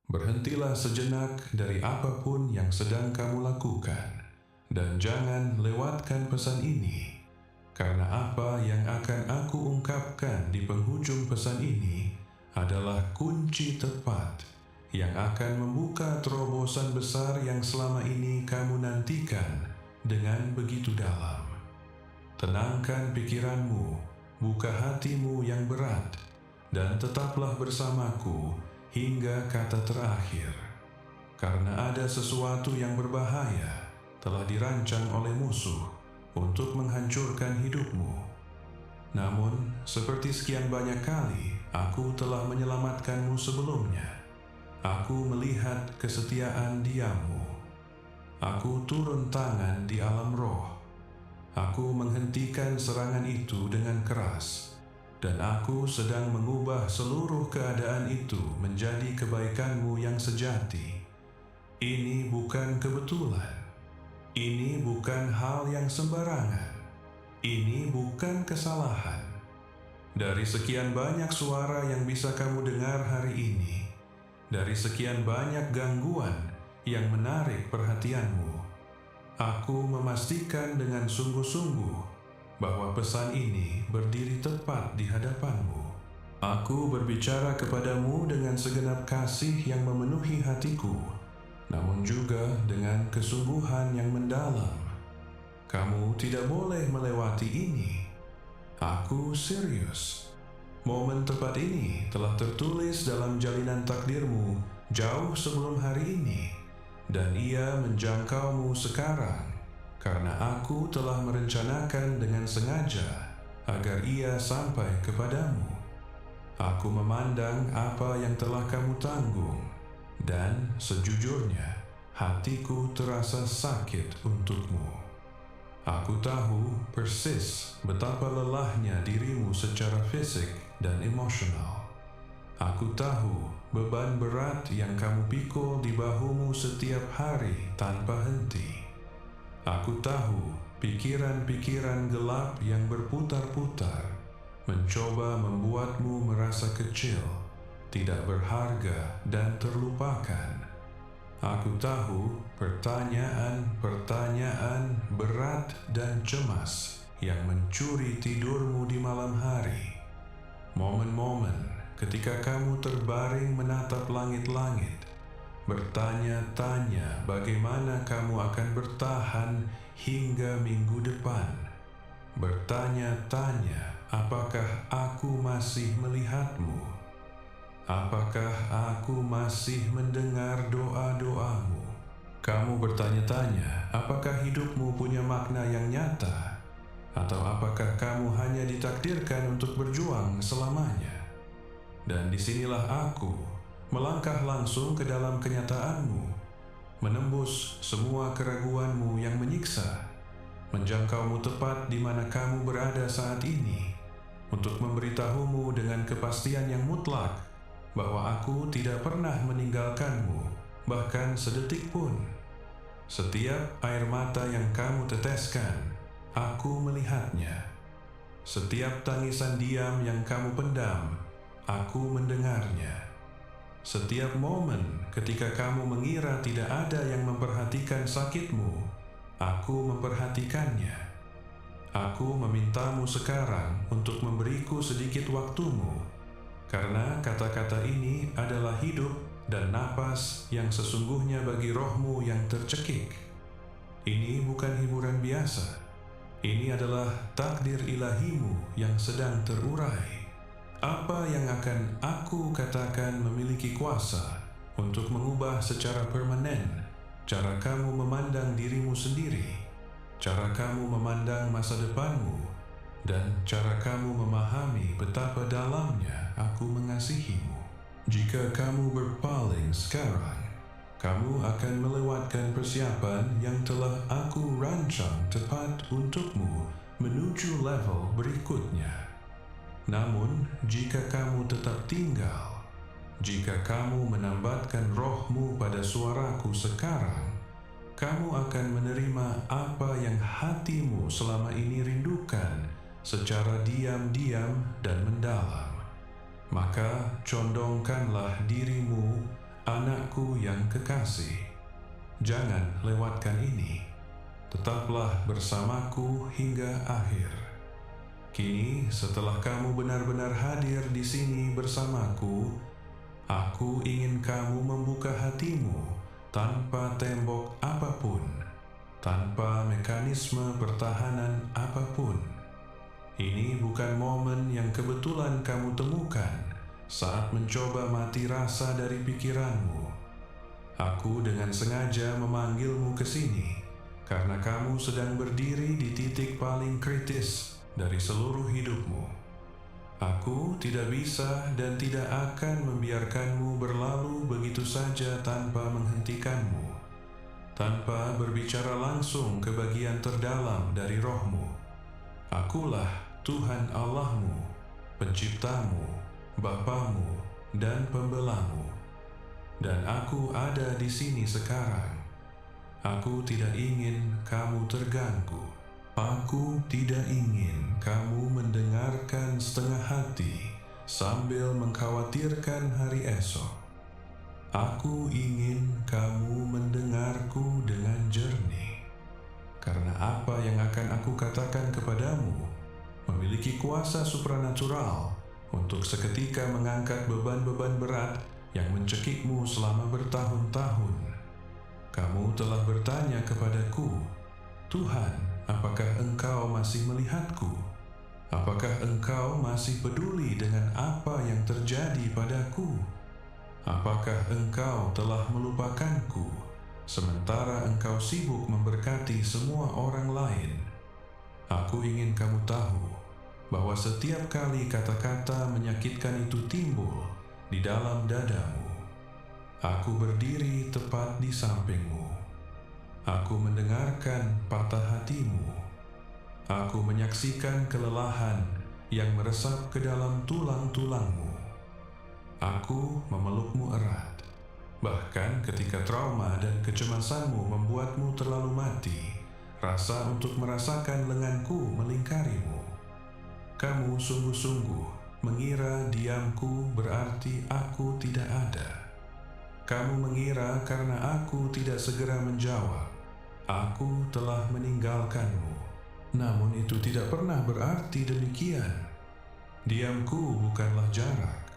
Berhentilah sejenak dari apapun yang sedang kamu lakukan, dan jangan lewatkan pesan ini, karena apa yang akan aku ungkapkan di penghujung pesan ini adalah kunci tepat yang akan membuka terobosan besar yang selama ini kamu nantikan dengan begitu dalam. Tenangkan pikiranmu, buka hatimu yang berat, dan tetaplah bersamaku hingga kata terakhir. Karena ada sesuatu yang berbahaya telah dirancang oleh musuh untuk menghancurkan hidupmu. Namun, seperti sekian banyak kali aku telah menyelamatkanmu sebelumnya, aku melihat kesetiaan diammu. Aku turun tangan di alam roh. Aku menghentikan serangan itu dengan keras, dan aku sedang mengubah seluruh keadaan itu menjadi kebaikanmu yang sejati. Ini bukan kebetulan. Ini bukan hal yang sembarangan. Ini bukan kesalahan. Dari sekian banyak suara yang bisa kamu dengar hari ini, dari sekian banyak gangguan yang menarik perhatianmu, aku memastikan dengan sungguh-sungguh bahwa pesan ini berdiri tepat di hadapanmu. Aku berbicara kepadamu dengan segenap kasih yang memenuhi hatiku, namun juga dengan kesungguhan yang mendalam. Kamu tidak boleh melewati ini. Aku serius. Momen tepat ini telah tertulis dalam jalinan takdirmu jauh sebelum hari ini, dan ia menjangkaumu sekarang. Karena aku telah merencanakan dengan sengaja agar ia sampai kepadamu. Aku memandang apa yang telah kamu tanggung, dan sejujurnya hatiku terasa sakit untukmu. Aku tahu persis betapa lelahnya dirimu secara fisik dan emosional. Aku tahu beban berat yang kamu pikul di bahumu setiap hari tanpa henti. Aku tahu pikiran-pikiran gelap yang berputar-putar mencoba membuatmu merasa kecil, tidak berharga, dan terlupakan. Aku tahu pertanyaan-pertanyaan berat dan cemas yang mencuri tidurmu di malam hari. Momen-momen ketika kamu terbaring menatap langit-langit, bertanya-tanya bagaimana kamu akan bertahan hingga minggu depan. Bertanya-tanya apakah aku masih melihatmu. Apakah aku masih mendengar doa-doamu. Kamu bertanya-tanya apakah hidupmu punya makna yang nyata, atau apakah kamu hanya ditakdirkan untuk berjuang selamanya. Dan disinilah aku melangkah langsung ke dalam kenyataanmu, menembus semua keraguanmu yang menyiksa, menjangkaumu tepat di mana kamu berada saat ini, untuk memberitahumu dengan kepastian yang mutlak bahwa aku tidak pernah meninggalkanmu, bahkan sedetik pun. Setiap air mata yang kamu teteskan, aku melihatnya. Setiap tangisan diam yang kamu pendam, aku mendengarnya. Setiap momen ketika kamu mengira tidak ada yang memperhatikan sakitmu, aku memperhatikannya. Aku memintamu sekarang untuk memberiku sedikit waktumu, karena kata-kata ini adalah hidup dan napas yang sesungguhnya bagi rohmu yang tercekik. Ini bukan hiburan biasa. Ini adalah takdir ilahimu yang sedang terurai. Apa yang akan aku katakan memiliki kuasa untuk mengubah secara permanen cara kamu memandang dirimu sendiri, cara kamu memandang masa depanmu, dan cara kamu memahami betapa dalamnya aku mengasihimu. Jika kamu berpaling sekarang, kamu akan melewatkan persiapan yang telah aku rancang tepat untukmu menuju level berikutnya. Namun, jika kamu tetap tinggal, jika kamu menambatkan rohmu pada suaraku sekarang, kamu akan menerima apa yang hatimu selama ini rindukan secara diam-diam dan mendalam. Maka condongkanlah dirimu Anakku yang kekasih, jangan lewatkan ini. Tetaplah bersamaku hingga akhir. Kini setelah kamu benar-benar hadir di sini bersamaku, aku ingin kamu membuka hatimu tanpa tembok apapun, tanpa mekanisme pertahanan apapun. Ini bukan momen yang kebetulan kamu temukan saat mencoba mati rasa dari pikiranmu. Aku dengan sengaja memanggilmu ke sini karena kamu sedang berdiri di titik paling kritis dari seluruh hidupmu. Aku tidak bisa dan tidak akan membiarkanmu berlalu begitu saja tanpa menghentikanmu, tanpa berbicara langsung ke bagian terdalam dari rohmu. Akulah Tuhan Allahmu, penciptamu, Bapamu, dan pembelamu. Dan aku ada di sini sekarang. Aku tidak ingin kamu terganggu. Aku tidak ingin kamu mendengarkan setengah hati sambil mengkhawatirkan hari esok. Aku ingin kamu mendengarku dengan jernih. Karena apa yang akan aku katakan kepadamu memiliki kuasa supranatural untuk seketika mengangkat beban-beban berat yang mencekikmu selama bertahun-tahun. Kamu telah bertanya kepadaku, Tuhan, apakah Engkau masih melihatku? Apakah Engkau masih peduli dengan apa yang terjadi padaku? Apakah Engkau telah melupakanku, sementara Engkau sibuk memberkati semua orang lain? Aku ingin kamu tahu bahwa setiap kali kata-kata menyakitkan itu timbul di dalam dadamu, aku berdiri tepat di sampingmu. Aku mendengarkan patah hatimu. Aku menyaksikan kelelahan yang meresap ke dalam tulang-tulangmu. Aku memelukmu erat, bahkan ketika trauma dan kecemasanmu membuatmu terlalu mati. Rasa untuk merasakan lenganku melingkarimu. Kamu sungguh-sungguh mengira diamku berarti aku tidak ada. Kamu mengira karena aku tidak segera menjawab, aku telah meninggalkanmu. Namun itu tidak pernah berarti demikian. Diamku bukanlah jarak.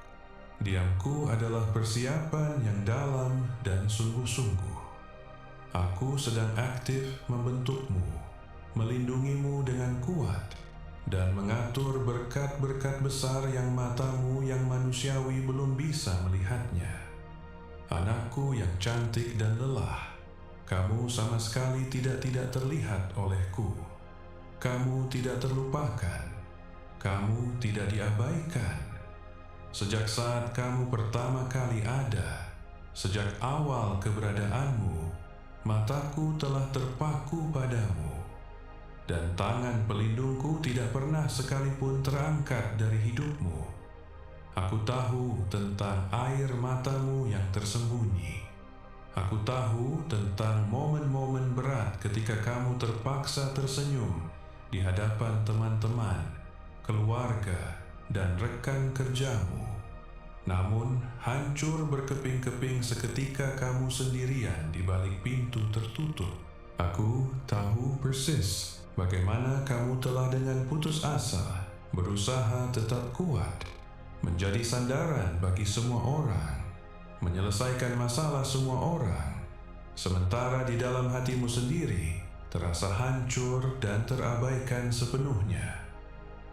Diamku adalah persiapan yang dalam dan sungguh-sungguh. Aku sedang aktif membentukmu, melindungimu dengan kuat, dan mengatur berkat-berkat besar yang matamu yang manusiawi belum bisa melihatnya. Anakku yang cantik dan lelah, kamu sama sekali tidak terlihat olehku. Kamu tidak terlupakan, kamu tidak diabaikan. Sejak saat kamu pertama kali ada, sejak awal keberadaanmu, mataku telah terpaku padamu, dan tangan pelindungku tidak pernah sekalipun terangkat dari hidupmu. Aku tahu tentang air matamu yang tersembunyi. Aku tahu tentang momen-momen berat ketika kamu terpaksa tersenyum di hadapan teman-teman, keluarga, dan rekan kerjamu. Namun, hancur berkeping-keping seketika kamu sendirian di balik pintu tertutup. Aku tahu persis bagaimana kamu telah dengan putus asa berusaha tetap kuat, menjadi sandaran bagi semua orang, menyelesaikan masalah semua orang, sementara di dalam hatimu sendiri terasa hancur dan terabaikan sepenuhnya.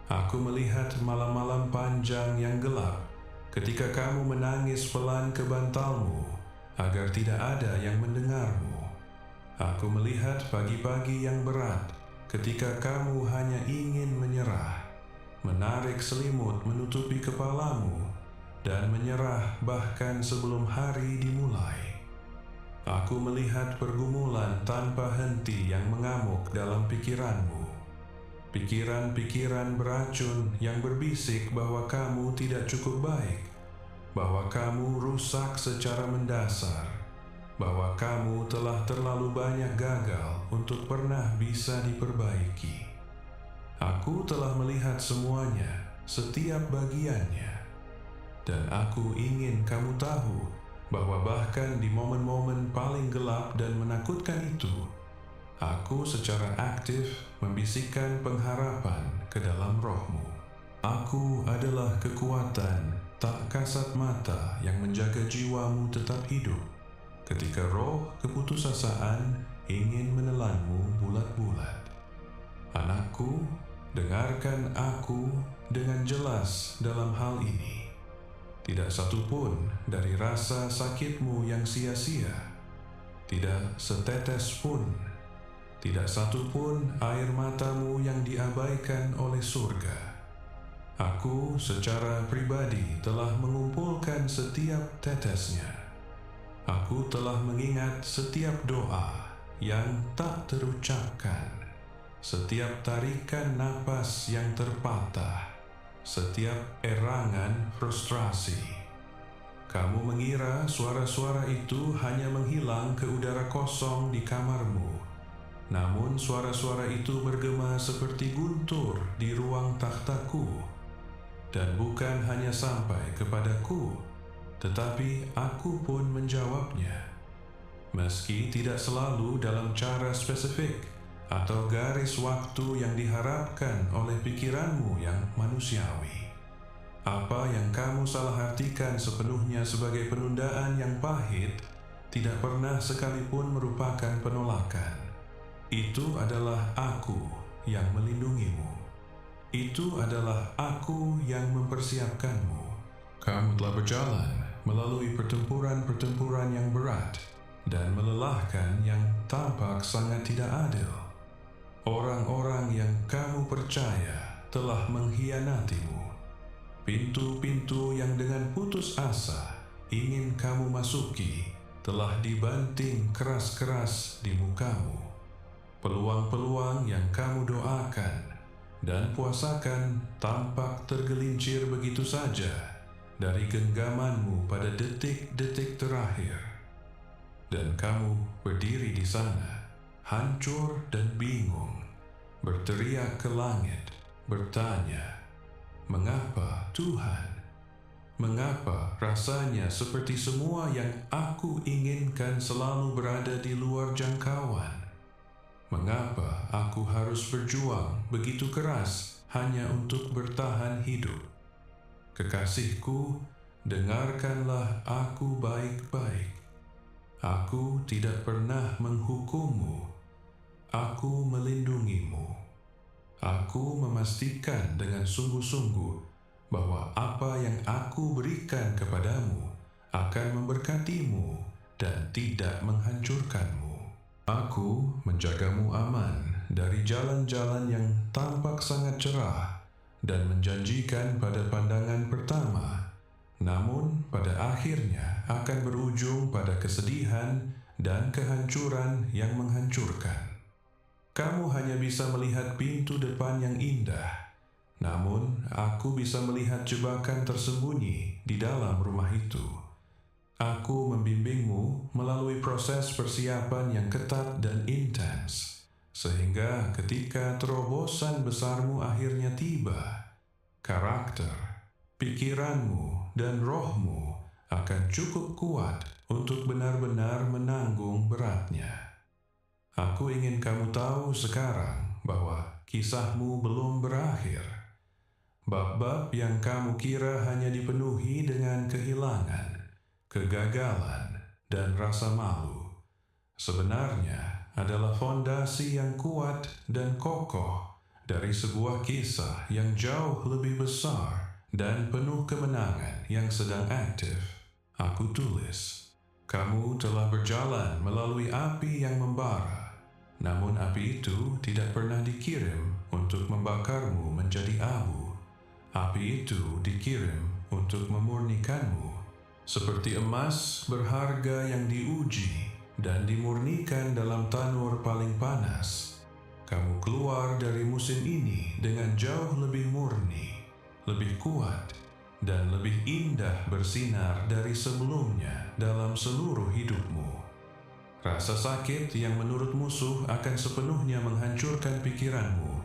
Aku melihat malam-malam panjang yang gelap ketika kamu menangis pelan ke bantalmu agar tidak ada yang mendengarmu. Aku melihat pagi-pagi yang berat ketika kamu hanya ingin menyerah, menarik selimut menutupi kepalamu, dan menyerah bahkan sebelum hari dimulai. Aku melihat pergumulan tanpa henti yang mengamuk dalam pikiranmu. Pikiran-pikiran beracun yang berbisik bahwa kamu tidak cukup baik, bahwa kamu rusak secara mendasar, bahwa kamu telah terlalu banyak gagal untuk pernah bisa diperbaiki. Aku telah melihat semuanya, setiap bagiannya, dan aku ingin kamu tahu bahwa bahkan di momen-momen paling gelap dan menakutkan itu, aku secara aktif membisikkan pengharapan ke dalam roh-Mu. Aku adalah kekuatan tak kasat mata yang menjaga jiwamu tetap hidup ketika roh keputusasaan ingin menelanmu bulat-bulat. Anakku, dengarkan aku dengan jelas dalam hal ini. Tidak satu pun dari rasa sakitmu yang sia-sia, tidak setetes pun, tidak satu pun air matamu yang diabaikan oleh surga. Aku secara pribadi telah mengumpulkan setiap tetesnya. Aku telah mengingat setiap doa yang tak terucapkan, setiap tarikan napas yang terpatah, setiap erangan frustrasi. Kamu mengira suara-suara itu hanya menghilang ke udara kosong di kamarmu. Namun suara-suara itu bergema seperti guntur di ruang takhtaku. Dan bukan hanya sampai kepadaku, tetapi aku pun menjawabnya. Meski tidak selalu dalam cara spesifik atau garis waktu yang diharapkan oleh pikiranmu yang manusiawi. Apa yang kamu salah artikan sepenuhnya sebagai penundaan yang pahit tidak pernah sekalipun merupakan penolakan. Itu adalah aku yang melindungimu. Itu adalah aku yang mempersiapkanmu. Kamu telah berjalan melalui pertempuran-pertempuran yang berat dan melelahkan yang tampak sangat tidak adil. Orang-orang yang kamu percaya telah mengkhianatimu. Pintu-pintu yang dengan putus asa ingin kamu masuki telah dibanting keras-keras di mukamu. Peluang-peluang yang kamu doakan dan puasakan tampak tergelincir begitu saja dari genggamanmu pada detik-detik terakhir. Dan kamu berdiri di sana, hancur dan bingung, berteriak ke langit, bertanya, "Mengapa Tuhan? Mengapa rasanya seperti semua yang aku inginkan selalu berada di luar jangkauan? Mengapa aku harus berjuang begitu keras hanya untuk bertahan hidup? Kekasihku, dengarkanlah aku baik-baik. Aku tidak pernah menghukummu. Aku melindungimu. Aku memastikan dengan sungguh-sungguh bahwa apa yang aku berikan kepadamu akan memberkatimu dan tidak menghancurkanmu. Aku menjagamu aman dari jalan-jalan yang tampak sangat cerah dan menjanjikan pada pandangan pertama, namun pada akhirnya akan berujung pada kesedihan dan kehancuran yang menghancurkan. Kamu hanya bisa melihat pintu depan yang indah, namun aku bisa melihat jebakan tersembunyi di dalam rumah itu. Aku membimbingmu melalui proses persiapan yang ketat dan intens, sehingga ketika terobosan besarmu akhirnya tiba, karakter, pikiranmu, dan rohmu akan cukup kuat untuk benar-benar menanggung beratnya. Aku ingin kamu tahu sekarang bahwa kisahmu belum berakhir. Bab-bab yang kamu kira hanya dipenuhi dengan kehilangan, kegagalan, dan rasa malu, sebenarnya adalah fondasi yang kuat dan kokoh dari sebuah kisah yang jauh lebih besar dan penuh kemenangan yang sedang aktif. Aku tulis, kamu telah berjalan melalui api yang membara, namun api itu tidak pernah dikirim untuk membakarmu menjadi abu. Api itu dikirim untuk memurnikanmu. Seperti emas berharga yang diuji dan dimurnikan dalam tanur paling panas, kamu keluar dari musim ini dengan jauh lebih murni, lebih kuat, dan lebih indah bersinar dari sebelumnya dalam seluruh hidupmu. Rasa sakit yang menurut musuh akan sepenuhnya menghancurkan pikiranmu,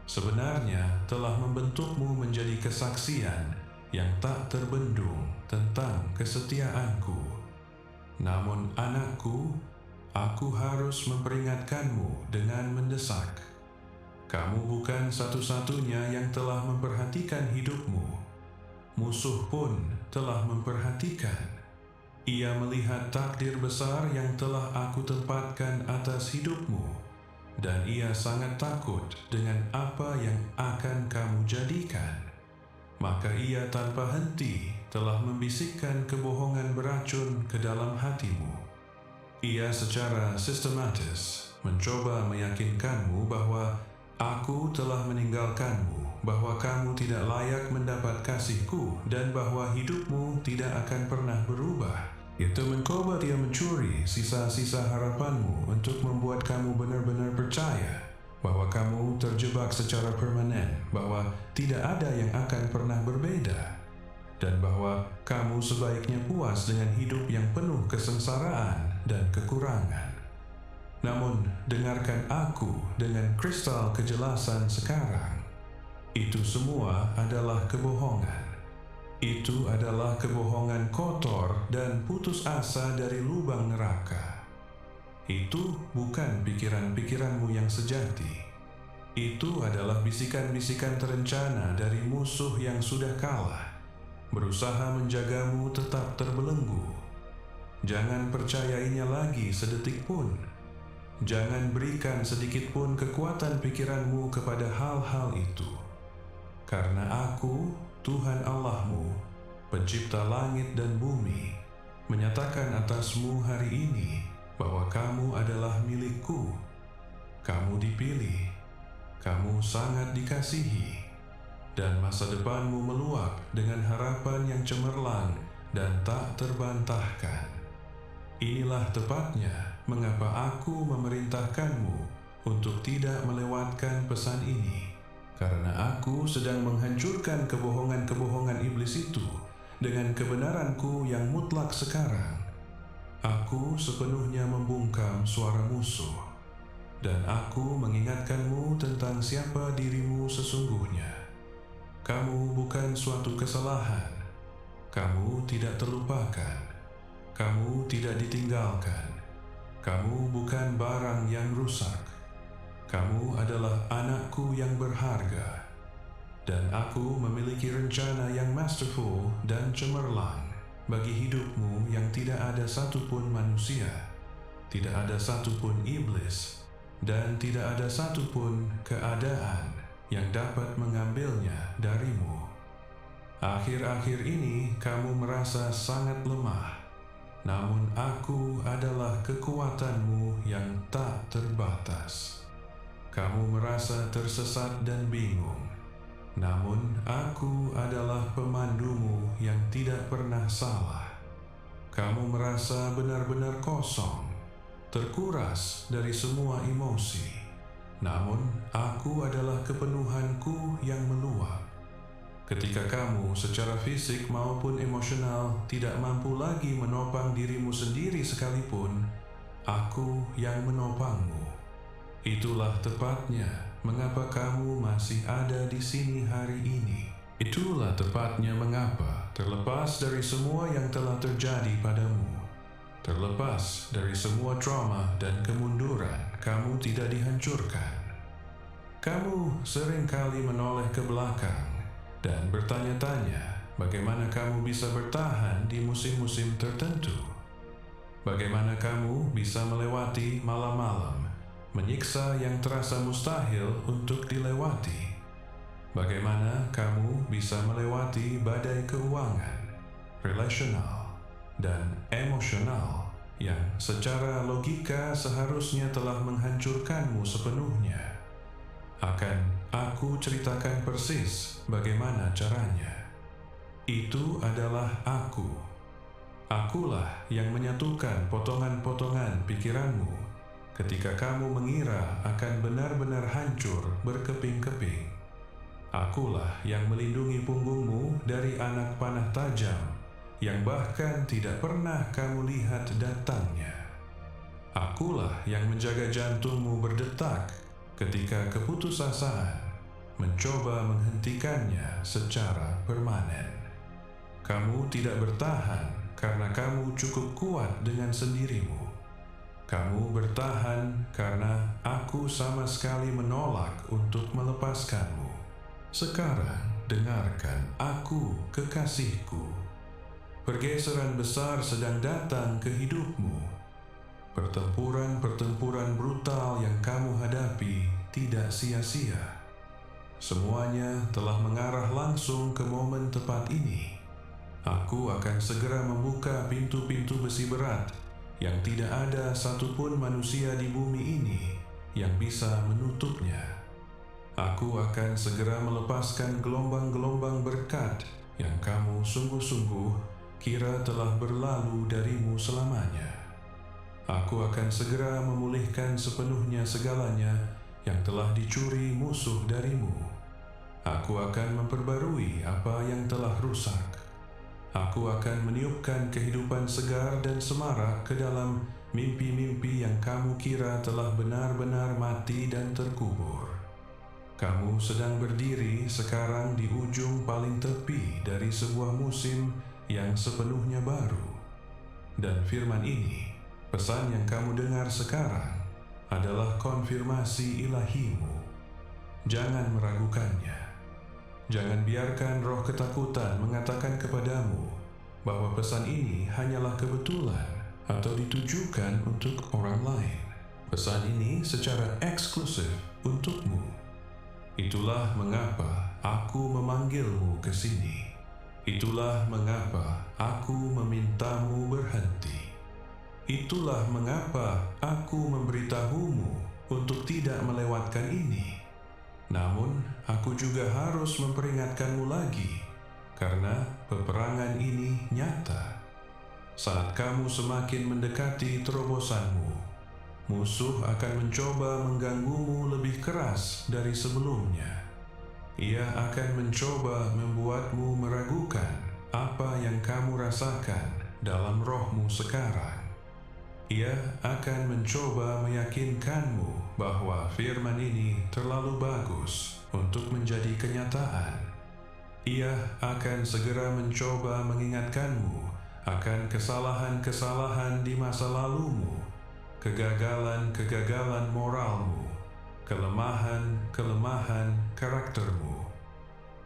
sebenarnya telah membentukmu menjadi kesaksian yang tak terbendung tentang kesetiaanku. Namun anakku, aku harus memperingatkanmu dengan mendesak. Kamu bukan satu-satunya yang telah memperhatikan hidupmu. Musuh pun telah memperhatikan. Ia melihat takdir besar yang telah aku tempatkan atas hidupmu, dan ia sangat takut dengan apa yang akan kamu jadikan. Maka ia tanpa henti telah membisikkan kebohongan beracun ke dalam hatimu. Ia secara sistematis mencoba meyakinkanmu bahwa aku telah meninggalkanmu, bahwa kamu tidak layak mendapat kasihku, dan bahwa hidupmu tidak akan pernah berubah. Itu mencoba dia mencuri sisa-sisa harapanmu untuk membuat kamu benar-benar percaya bahwa kamu terjebak secara permanen, bahwa tidak ada yang akan pernah berbeda, dan bahwa kamu sebaiknya puas dengan hidup yang penuh kesengsaraan dan kekurangan. Namun, dengarkan aku dengan kristal kejelasan sekarang. Itu semua adalah kebohongan. Itu adalah kebohongan kotor dan putus asa dari lubang neraka. Itu bukan pikiran-pikiranmu yang sejati. Itu adalah bisikan-bisikan terencana dari musuh yang sudah kalah, berusaha menjagamu tetap terbelenggu. Jangan percayainya lagi sedetik pun. Jangan berikan sedikit pun kekuatan pikiranmu kepada hal-hal itu. Karena aku, Tuhan Allahmu, pencipta langit dan bumi, menyatakan atasmu hari ini bahwa kamu adalah milikku. Kamu dipilih, kamu sangat dikasihi, dan masa depanmu meluap dengan harapan yang cemerlang dan tak terbantahkan. Inilah tepatnya mengapa aku memerintahkanmu untuk tidak melewatkan pesan ini, karena aku sedang menghancurkan kebohongan-kebohongan iblis itu dengan kebenaranku yang mutlak sekarang. Aku sepenuhnya membungkam suara musuh, dan aku mengingatkanmu tentang siapa dirimu sesungguhnya. Kamu bukan suatu kesalahan. Kamu tidak terlupakan. Kamu tidak ditinggalkan. Kamu bukan barang yang rusak. Kamu adalah anakku yang berharga. Dan aku memiliki rencana yang masterful dan cemerlang bagi hidupmu yang tidak ada satupun manusia, tidak ada satupun iblis, dan tidak ada satupun keadaan yang dapat mengambilnya darimu. Akhir-akhir ini kamu merasa sangat lemah, namun aku adalah kekuatanmu yang tak terbatas. Kamu merasa tersesat dan bingung, namun aku adalah pemandumu yang tidak pernah salah. Kamu merasa benar-benar kosong, terkuras dari semua emosi, namun aku adalah kepenuhanku yang meluap. Ketika kamu secara fisik maupun emosional tidak mampu lagi menopang dirimu sendiri sekalipun, aku yang menopangmu. Itulah tepatnya mengapa kamu masih ada di sini hari ini. Itulah tepatnya mengapa, terlepas dari semua yang telah terjadi padamu, terlepas dari semua trauma dan kemunduran, kamu tidak dihancurkan. Kamu seringkali menoleh ke belakang dan bertanya-tanya bagaimana kamu bisa bertahan di musim-musim tertentu. Bagaimana kamu bisa melewati malam-malam menyiksa yang terasa mustahil untuk dilewati. Bagaimana kamu bisa melewati badai keuangan, relasional, dan emosional yang secara logika seharusnya telah menghancurkanmu sepenuhnya. Akan aku ceritakan persis bagaimana caranya. Itu adalah aku. Akulah yang menyatukan potongan-potongan pikiranmu ketika kamu mengira akan benar-benar hancur berkeping-keping. Akulah yang melindungi punggungmu dari anak panah tajam yang bahkan tidak pernah kamu lihat datangnya. Akulah yang menjaga jantungmu berdetak ketika keputusasaan mencoba menghentikannya secara permanen. Kamu tidak bertahan karena kamu cukup kuat dengan sendirimu. Kamu bertahan karena aku sama sekali menolak untuk melepaskanmu. Sekarang dengarkan aku, kekasihku. Pergeseran besar sedang datang ke hidupmu. Pertempuran-pertempuran brutal yang kamu hadapi tidak sia-sia. Semuanya telah mengarah langsung ke momen tepat ini. Aku akan segera membuka pintu-pintu besi berat yang tidak ada satupun manusia di bumi ini yang bisa menutupnya. Aku akan segera melepaskan gelombang-gelombang berkat yang kamu sungguh-sungguh kira telah berlalu darimu selamanya. Aku akan segera memulihkan sepenuhnya segalanya yang telah dicuri musuh darimu. Aku akan memperbarui apa yang telah rusak. Aku akan meniupkan kehidupan segar dan semarak ke dalam mimpi-mimpi yang kamu kira telah benar-benar mati dan terkubur. Kamu sedang berdiri sekarang di ujung paling tepi dari sebuah musim yang sepenuhnya baru. Dan firman ini, pesan yang kamu dengar sekarang, adalah konfirmasi ilahimu. Jangan meragukannya. Jangan biarkan roh ketakutan mengatakan kepadamu bahwa pesan ini hanyalah kebetulan atau ditujukan untuk orang lain. Pesan ini secara eksklusif untukmu. Itulah mengapa aku memanggilmu ke sini. Itulah mengapa aku memintamu berhenti. Itulah mengapa aku memberitahumu untuk tidak melewatkan ini. Namun, aku juga harus memperingatkanmu lagi, karena peperangan ini nyata. Saat kamu semakin mendekati terobosanmu, musuh akan mencoba mengganggumu lebih keras dari sebelumnya. Ia akan mencoba membuatmu meragukan apa yang kamu rasakan dalam rohmu sekarang. Ia akan mencoba meyakinkanmu bahwa firman ini terlalu bagus untuk menjadi kenyataan. Ia akan segera mencoba mengingatkanmu akan kesalahan-kesalahan di masa lalumu, kegagalan-kegagalan moralmu, kelemahan-kelemahan karaktermu.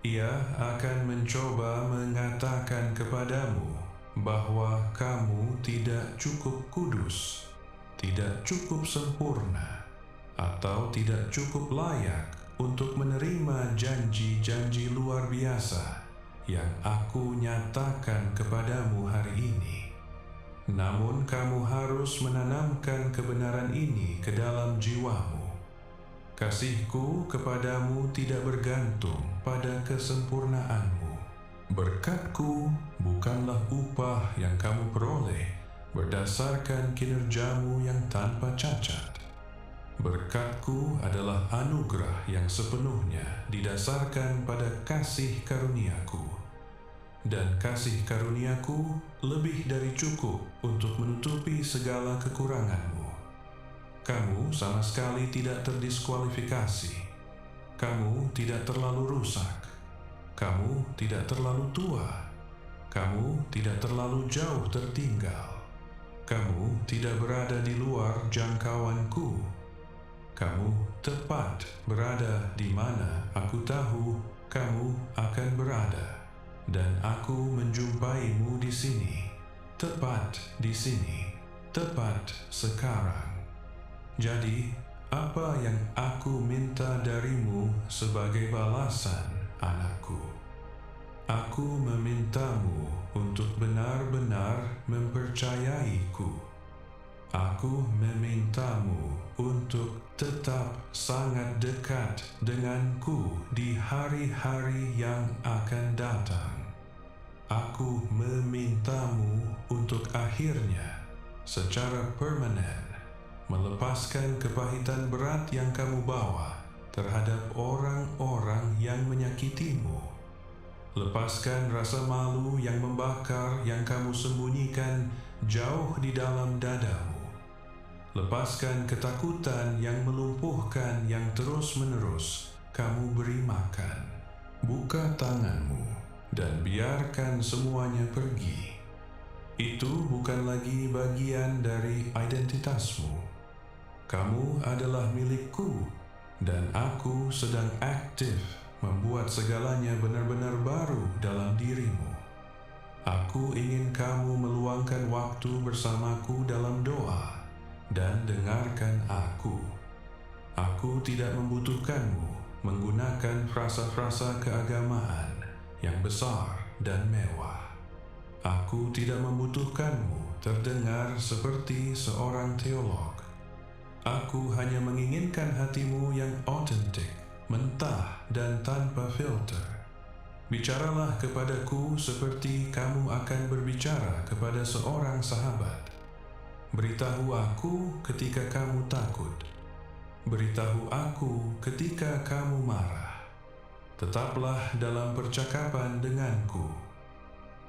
Ia akan mencoba mengatakan kepadamu bahwa kamu tidak cukup kudus, tidak cukup sempurna, atau tidak cukup layak untuk menerima janji-janji luar biasa yang aku nyatakan kepadamu hari ini. Namun kamu harus menanamkan kebenaran ini ke dalam jiwamu. Kasihku kepadamu tidak bergantung pada kesempurnaanmu. Berkatku bukanlah upah yang kamu peroleh berdasarkan kinerjamu yang tanpa cacat. Berkatku adalah anugerah yang sepenuhnya didasarkan pada kasih karuniaku. Dan kasih karuniaku lebih dari cukup untuk menutupi segala kekuranganmu. Kamu sama sekali tidak terdiskualifikasi. Kamu tidak terlalu rusak. Kamu tidak terlalu tua. Kamu tidak terlalu jauh tertinggal. Kamu tidak berada di luar jangkauanku. Kamu tepat berada di mana aku tahu kamu akan berada. Dan aku menjumpaimu di sini, tepat di sini, tepat sekarang. Jadi, apa yang aku minta darimu sebagai balasan, anakku? Aku memintamu untuk benar-benar mempercayaiku. Aku memintamu untuk tetap sangat dekat denganku di hari-hari yang akan datang. Aku memintamu untuk akhirnya, secara permanen, melepaskan kepahitan berat yang kamu bawa terhadap orang-orang yang menyakitimu. Lepaskan rasa malu yang membakar yang kamu sembunyikan jauh di dalam dadamu. Lepaskan ketakutan yang melumpuhkan yang terus-menerus kamu beri makan. Buka tanganmu dan biarkan semuanya pergi. Itu bukan lagi bagian dari identitasmu. Kamu adalah milikku, dan aku sedang aktif membuat segalanya benar-benar baru dalam dirimu. Aku ingin kamu meluangkan waktu bersamaku dalam doa dan dengarkan aku. Aku tidak membutuhkanmu menggunakan frasa-frasa keagamaan yang besar dan mewah. Aku tidak membutuhkanmu terdengar seperti seorang teolog. Aku hanya menginginkan hatimu yang otentik, mentah dan tanpa filter. Bicaralah kepadaku seperti kamu akan berbicara kepada seorang sahabat. Beritahu aku ketika kamu takut. Beritahu aku ketika kamu marah. Tetaplah dalam percakapan denganku.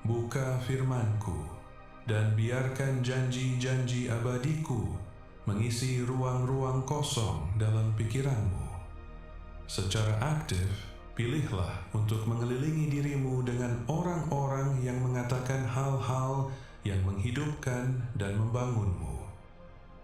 Buka firmanku, dan biarkan janji-janji abadiku mengisi ruang-ruang kosong dalam pikiranmu. Secara aktif, pilihlah untuk mengelilingi dirimu dengan orang-orang yang mengatakan hal-hal yang menghidupkan dan membangunmu.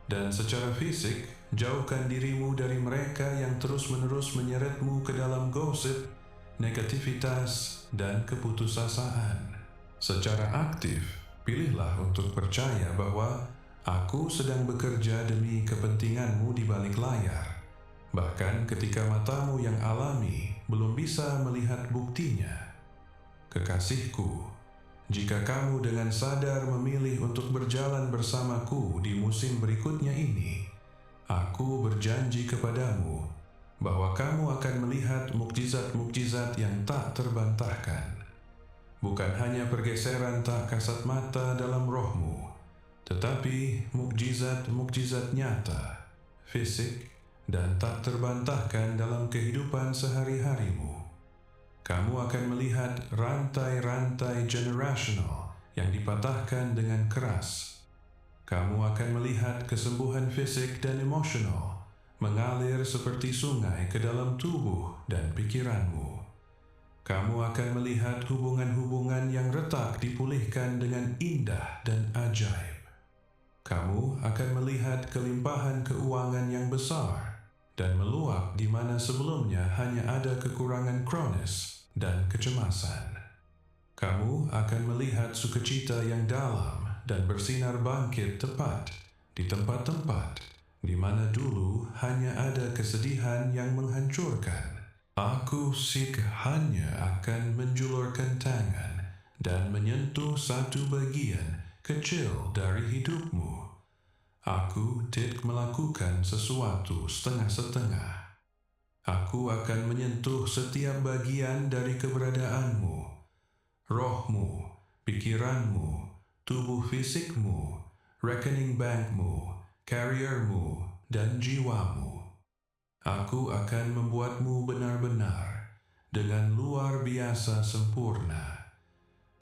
Dan secara fisik, jauhkan dirimu dari mereka yang terus-menerus menyeretmu ke dalam gosip, negativitas, dan keputusasaan. Secara aktif, pilihlah untuk percaya bahwa aku sedang bekerja demi kepentinganmu di balik layar, bahkan ketika matamu yang alami belum bisa melihat buktinya. Kekasihku, jika kamu dengan sadar memilih untuk berjalan bersamaku di musim berikutnya ini, aku berjanji kepadamu bahwa kamu akan melihat mukjizat-mukjizat yang tak terbantahkan. Bukan hanya pergeseran tak kasat mata dalam rohmu, tetapi mukjizat-mukjizat nyata, fisik, dan tak terbantahkan dalam kehidupan sehari-harimu. Kamu akan melihat rantai-rantai generational yang dipatahkan dengan keras. Kamu akan melihat kesembuhan fisik dan emosional mengalir seperti sungai ke dalam tubuh dan pikiranmu. Kamu akan melihat hubungan-hubungan yang retak dipulihkan dengan indah dan ajaib. Kamu akan melihat kelimpahan keuangan yang besar dan meluap di mana sebelumnya hanya ada kekurangan kronis dan kecemasan. Kamu akan melihat sukacita yang dalam dan bersinar bangkit tepat di tempat-tempat di mana dulu hanya ada kesedihan yang menghancurkan. Aku hanya akan menjulurkan tangan dan menyentuh satu bagian kecil dari hidupmu. Aku tidak melakukan sesuatu setengah-setengah. Aku akan menyentuh setiap bagian dari keberadaanmu, rohmu, pikiranmu, tubuh fisikmu, rekening bankmu, kariermu, dan jiwamu. Aku akan membuatmu benar-benar dengan luar biasa sempurna.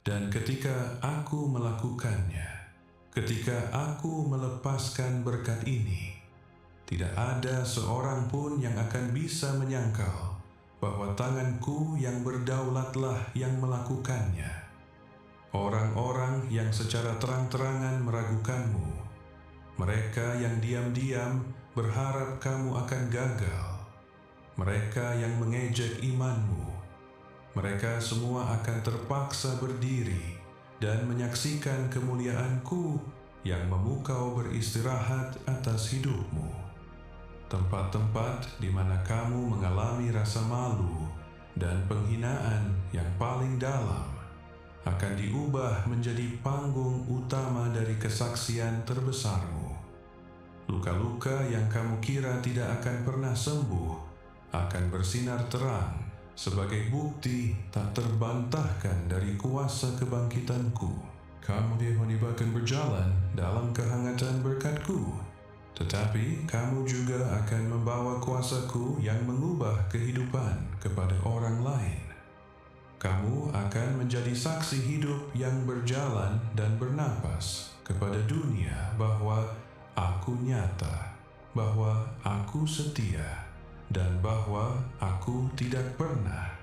Dan ketika aku melakukannya, ketika aku melepaskan berkat ini, tidak ada seorang pun yang akan bisa menyangkal bahwa tanganku yang berdaulatlah yang melakukannya. Orang-orang yang secara terang-terangan meragukanmu, mereka yang diam-diam berharap kamu akan gagal, mereka yang mengejek imanmu, mereka semua akan terpaksa berdiri dan menyaksikan kemuliaanku yang memukau beristirahat atas hidupmu. Tempat-tempat di mana kamu mengalami rasa malu dan penghinaan yang paling dalam akan diubah menjadi panggung utama dari kesaksian terbesarmu. Luka-luka yang kamu kira tidak akan pernah sembuh akan bersinar terang sebagai bukti tak terbantahkan dari kuasa kebangkitanku. Kamu bahkan berjalan dalam kehangatan berkatku, tetapi kamu juga akan membawa kuasaku yang mengubah kehidupan kepada orang lain. Kamu akan menjadi saksi hidup yang berjalan dan bernapas kepada dunia bahwa aku nyata, bahwa aku setia, dan bahwa aku tidak pernah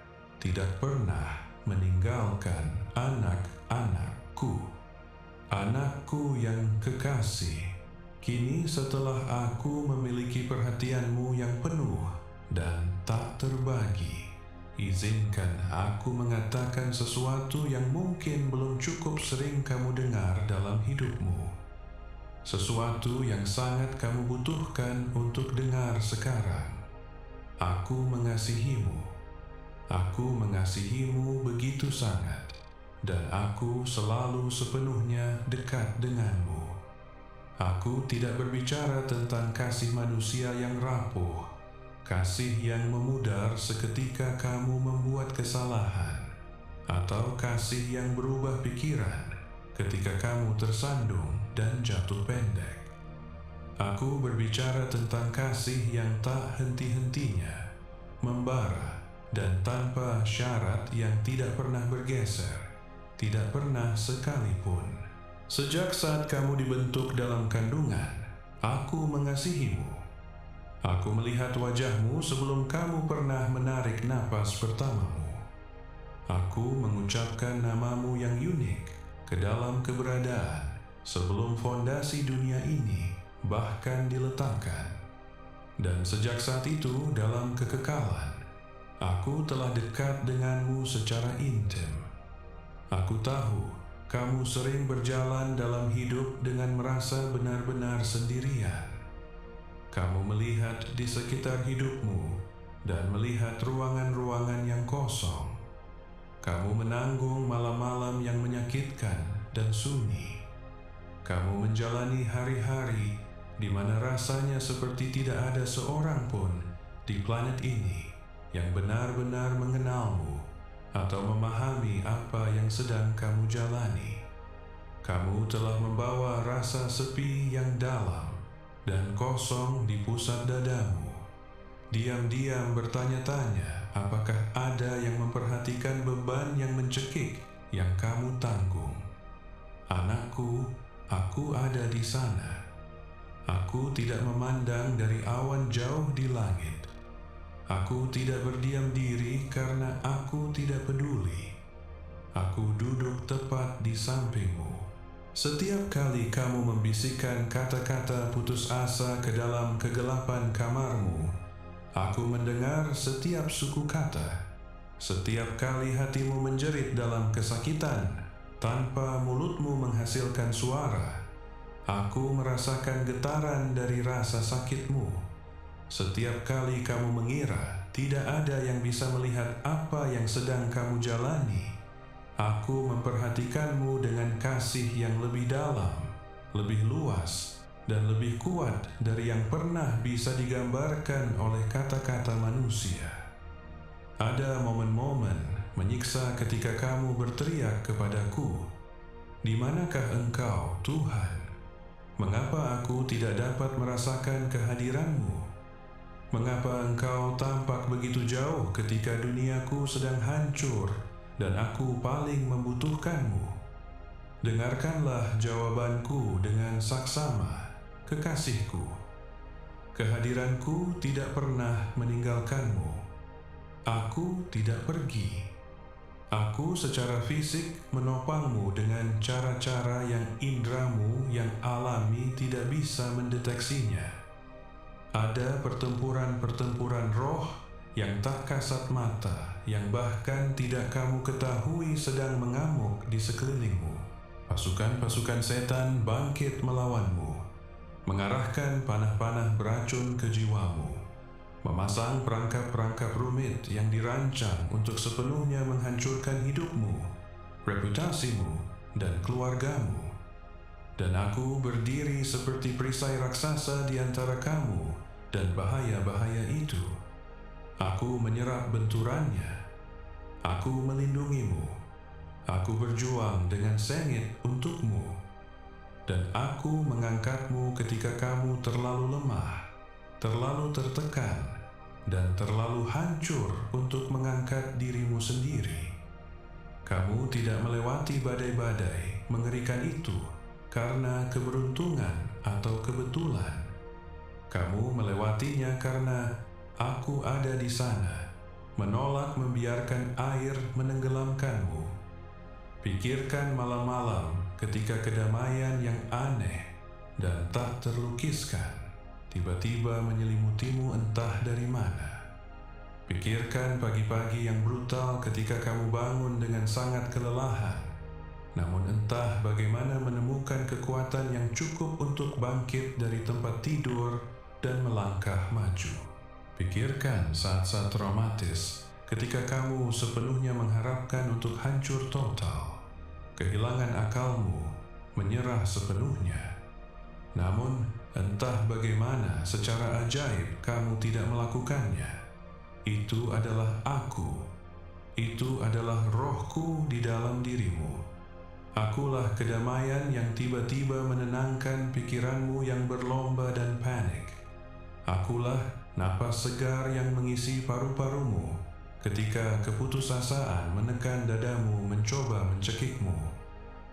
meninggalkan anak-anakku. Anakku yang kekasih, kini setelah aku memiliki perhatianmu yang penuh dan tak terbagi, izinkan aku mengatakan sesuatu yang mungkin belum cukup sering kamu dengar dalam hidupmu. Sesuatu yang sangat kamu butuhkan untuk dengar sekarang. Aku mengasihimu. Aku mengasihimu begitu sangat, dan aku selalu sepenuhnya dekat denganmu. Aku tidak berbicara tentang kasih manusia yang rapuh, kasih yang memudar seketika kamu membuat kesalahan, atau kasih yang berubah pikiran ketika kamu tersandung dan jatuh pendek. Aku berbicara tentang kasih yang tak henti-hentinya, membara, dan tanpa syarat yang tidak pernah bergeser, tidak pernah sekalipun. Sejak saat kamu dibentuk dalam kandungan, aku mengasihimu. Aku melihat wajahmu sebelum kamu pernah menarik napas pertamamu. Aku mengucapkan namamu yang unik ke dalam keberadaan sebelum fondasi dunia ini bahkan diletakkan. Dan sejak saat itu dalam kekekalan, aku telah dekat denganmu secara intim. Aku tahu kamu sering berjalan dalam hidup dengan merasa benar-benar sendirian. Kamu melihat di sekitar hidupmu dan melihat ruangan-ruangan yang kosong. Kamu menanggung malam-malam yang menyakitkan dan sunyi. Kamu menjalani hari-hari di mana rasanya seperti tidak ada seorang pun di planet ini yang benar-benar mengenalmu atau memahami apa yang sedang kamu jalani. Kamu telah membawa rasa sepi yang dalam dan kosong di pusat dadamu. Diam-diam bertanya-tanya apakah ada yang memperhatikan beban yang mencekik yang kamu tanggung. Anakku, aku ada di sana. Aku tidak memandang dari awan jauh di langit. Aku tidak berdiam diri karena aku tidak peduli. Aku duduk tepat di sampingmu. Setiap kali kamu membisikkan kata-kata putus asa ke dalam kegelapan kamarmu, aku mendengar setiap suku kata. Setiap kali hatimu menjerit dalam kesakitan, tanpa mulutmu menghasilkan suara, aku merasakan getaran dari rasa sakitmu. Setiap kali kamu mengira tidak ada yang bisa melihat apa yang sedang kamu jalani, aku memperhatikanmu dengan kasih yang lebih dalam, lebih luas, dan lebih kuat dari yang pernah bisa digambarkan oleh kata-kata manusia. Ada momen-momen menyiksa ketika kamu berteriak kepadaku, "Di manakah Engkau, Tuhan? Mengapa aku tidak dapat merasakan kehadiranmu? Mengapa Engkau tampak begitu jauh ketika duniaku sedang hancur dan aku paling membutuhkanmu?" Dengarkanlah jawabanku dengan saksama, kekasihku. Kehadiranku tidak pernah meninggalkanmu. Aku tidak pergi. Aku secara fisik menopangmu dengan cara-cara yang indramu yang alami tidak bisa mendeteksinya. Ada pertempuran-pertempuran roh yang tak kasat mata, yang bahkan tidak kamu ketahui sedang mengamuk di sekelilingmu. Pasukan-pasukan setan bangkit melawanmu, mengarahkan panah-panah beracun ke jiwamu, memasang perangkap-perangkap rumit yang dirancang untuk sepenuhnya menghancurkan hidupmu, reputasimu, dan keluargamu. Dan aku berdiri seperti perisai raksasa di antara kamu dan bahaya-bahaya itu. Aku menyerap benturannya. Aku melindungimu. Aku berjuang dengan sengit untukmu. Dan aku mengangkatmu ketika kamu terlalu lemah, terlalu tertekan, dan terlalu hancur untuk mengangkat dirimu sendiri. Kamu tidak melewati badai-badai mengerikan itu karena keberuntungan atau kebetulan. Kamu melewatinya karena aku ada di sana, menolak membiarkan air menenggelamkanmu. Pikirkan malam-malam ketika kedamaian yang aneh dan tak terlukiskan tiba-tiba menyelimutimu entah dari mana. Pikirkan pagi-pagi yang brutal ketika kamu bangun dengan sangat kelelahan, namun entah bagaimana menemukan kekuatan yang cukup untuk bangkit dari tempat tidur dan melangkah maju. Pikirkan saat-saat traumatis ketika kamu sepenuhnya mengharapkan untuk hancur total, kehilangan akalmu, menyerah sepenuhnya. Namun, entah bagaimana secara ajaib kamu tidak melakukannya. Itu adalah aku. Itu adalah rohku di dalam dirimu. Akulah kedamaian yang tiba-tiba menenangkan pikiranmu yang berlomba dan panik. Akulah napas segar yang mengisi paru-parumu ketika keputusasaan menekan dadamu mencoba mencekikmu.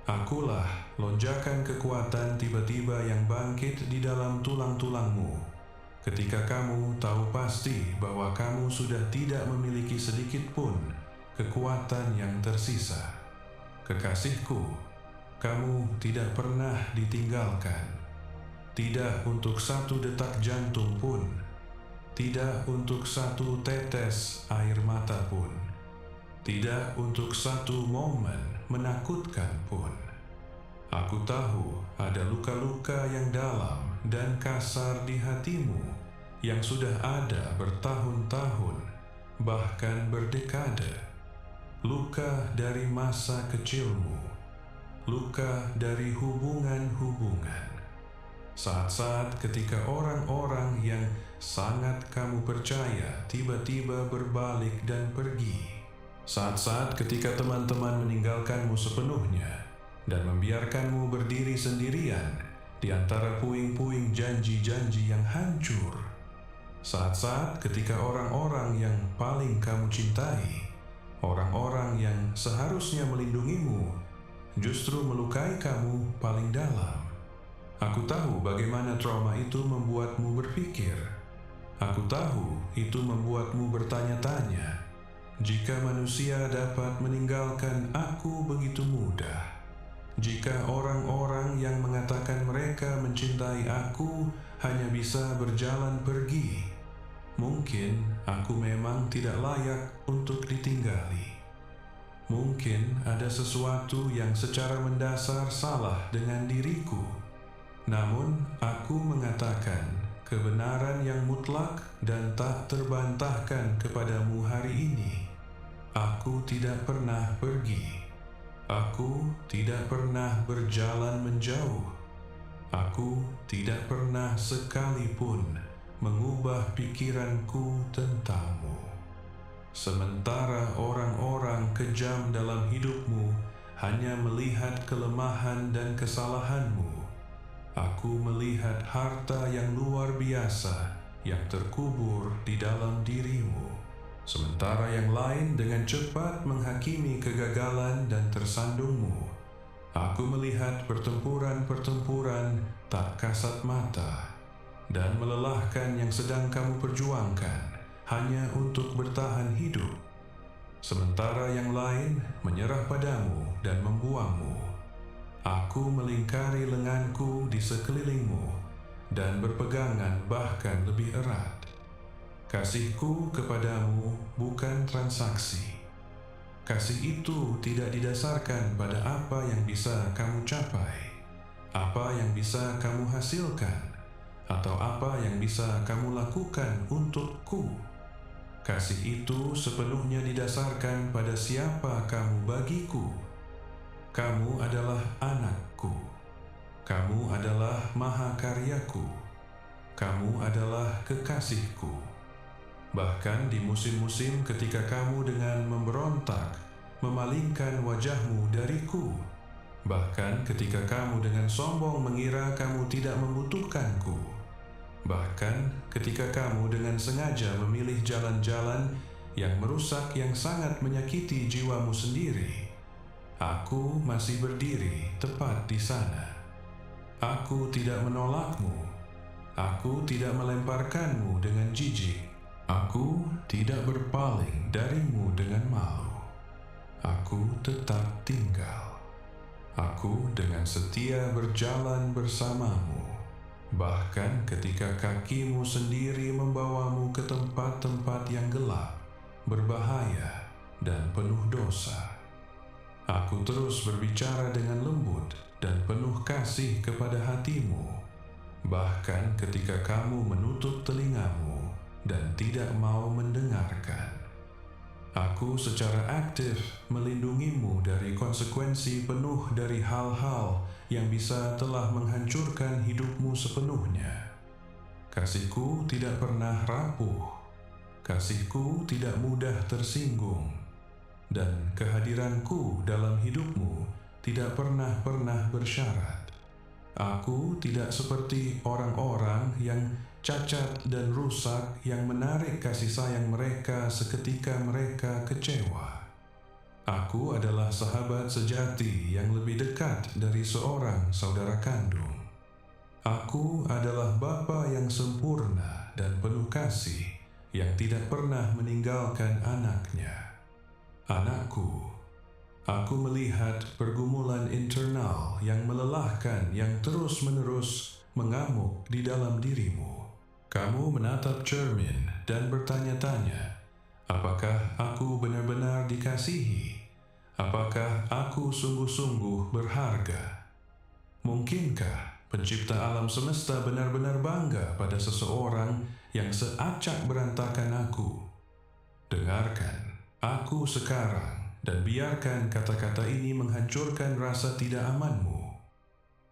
Akulah lonjakan kekuatan tiba-tiba yang bangkit di dalam tulang-tulangmu ketika kamu tahu pasti bahwa kamu sudah tidak memiliki sedikit pun kekuatan yang tersisa. Kekasihku, kamu tidak pernah ditinggalkan. Tidak untuk satu detak jantung pun. Tidak untuk satu tetes air mata pun. Tidak untuk satu momen menakutkan pun. Aku tahu ada luka-luka yang dalam dan kasar di hatimu yang sudah ada bertahun-tahun, bahkan berdekade. Luka dari masa kecilmu, luka dari hubungan-hubungan. Saat-saat ketika orang-orang yang sangat kamu percaya tiba-tiba berbalik dan pergi. Saat-saat ketika teman-teman meninggalkanmu sepenuhnya dan membiarkanmu berdiri sendirian di antara puing-puing janji-janji yang hancur. Saat-saat ketika orang-orang yang paling kamu cintai, orang-orang yang seharusnya melindungimu, justru melukai kamu paling dalam. Aku tahu bagaimana trauma itu membuatmu berpikir. Aku tahu itu membuatmu bertanya-tanya. Jika manusia dapat meninggalkan aku begitu mudah, jika orang-orang yang mengatakan mereka mencintai aku hanya bisa berjalan pergi, mungkin aku memang tidak layak untuk ditinggali. Mungkin ada sesuatu yang secara mendasar salah dengan diriku. Namun aku mengatakan kebenaran yang mutlak dan tak terbantahkan kepadamu hari ini. Aku tidak pernah pergi. Aku tidak pernah berjalan menjauh. Aku tidak pernah sekalipun mengubah pikiranku tentangmu. Sementara orang-orang kejam dalam hidupmu hanya melihat kelemahan dan kesalahanmu, aku melihat harta yang luar biasa yang terkubur di dalam dirimu. Sementara yang lain dengan cepat menghakimi kegagalan dan tersandungmu, aku melihat pertempuran-pertempuran tak kasat mata dan melelahkan yang sedang kamu perjuangkan hanya untuk bertahan hidup. Sementara yang lain menyerah padamu dan membuangmu, aku melingkari lenganku di sekelilingmu dan berpegangan bahkan lebih erat. Kasihku kepadamu bukan transaksi. Kasih itu tidak didasarkan pada apa yang bisa kamu capai, apa yang bisa kamu hasilkan, atau apa yang bisa kamu lakukan untukku. Kasih itu sepenuhnya didasarkan pada siapa kamu bagiku. Kamu adalah anakku. Kamu adalah mahakaryaku. Kamu adalah kekasihku. Bahkan di musim-musim ketika kamu dengan memberontak memalingkan wajahmu dariku, bahkan ketika kamu dengan sombong mengira kamu tidak membutuhkanku, bahkan ketika kamu dengan sengaja memilih jalan-jalan yang merusak yang sangat menyakiti jiwamu sendiri, aku masih berdiri tepat di sana. Aku tidak menolakmu. Aku tidak melemparkanmu dengan jijik. Aku tidak berpaling darimu dengan malu. Aku tetap tinggal. Aku dengan setia berjalan bersamamu, bahkan ketika kakimu sendiri membawamu ke tempat-tempat yang gelap, berbahaya, dan penuh dosa. Aku terus berbicara dengan lembut dan penuh kasih kepada hatimu, bahkan ketika kamu menutup telingamu dan tidak mau mendengarkan. Aku secara aktif melindungimu dari konsekuensi penuh dari hal-hal yang bisa telah menghancurkan hidupmu sepenuhnya. Kasihku tidak pernah rapuh, kasihku tidak mudah tersinggung, dan kehadiranku dalam hidupmu tidak pernah bersyarat. Aku tidak seperti orang-orang yang cacat dan rusak yang menarik kasih sayang mereka seketika mereka kecewa. Aku adalah sahabat sejati yang lebih dekat dari seorang saudara kandung. Aku adalah Bapa yang sempurna dan penuh kasih yang tidak pernah meninggalkan anaknya. Anakku, aku melihat pergumulan internal yang melelahkan yang terus-menerus mengamuk di dalam dirimu. Kamu menatap cermin dan bertanya-tanya, apakah aku benar-benar dikasihi? Apakah aku sungguh-sungguh berharga? Mungkinkah pencipta alam semesta benar-benar bangga pada seseorang yang seacak berantakan aku? Dengarkan aku sekarang dan biarkan kata-kata ini menghancurkan rasa tidak amanmu.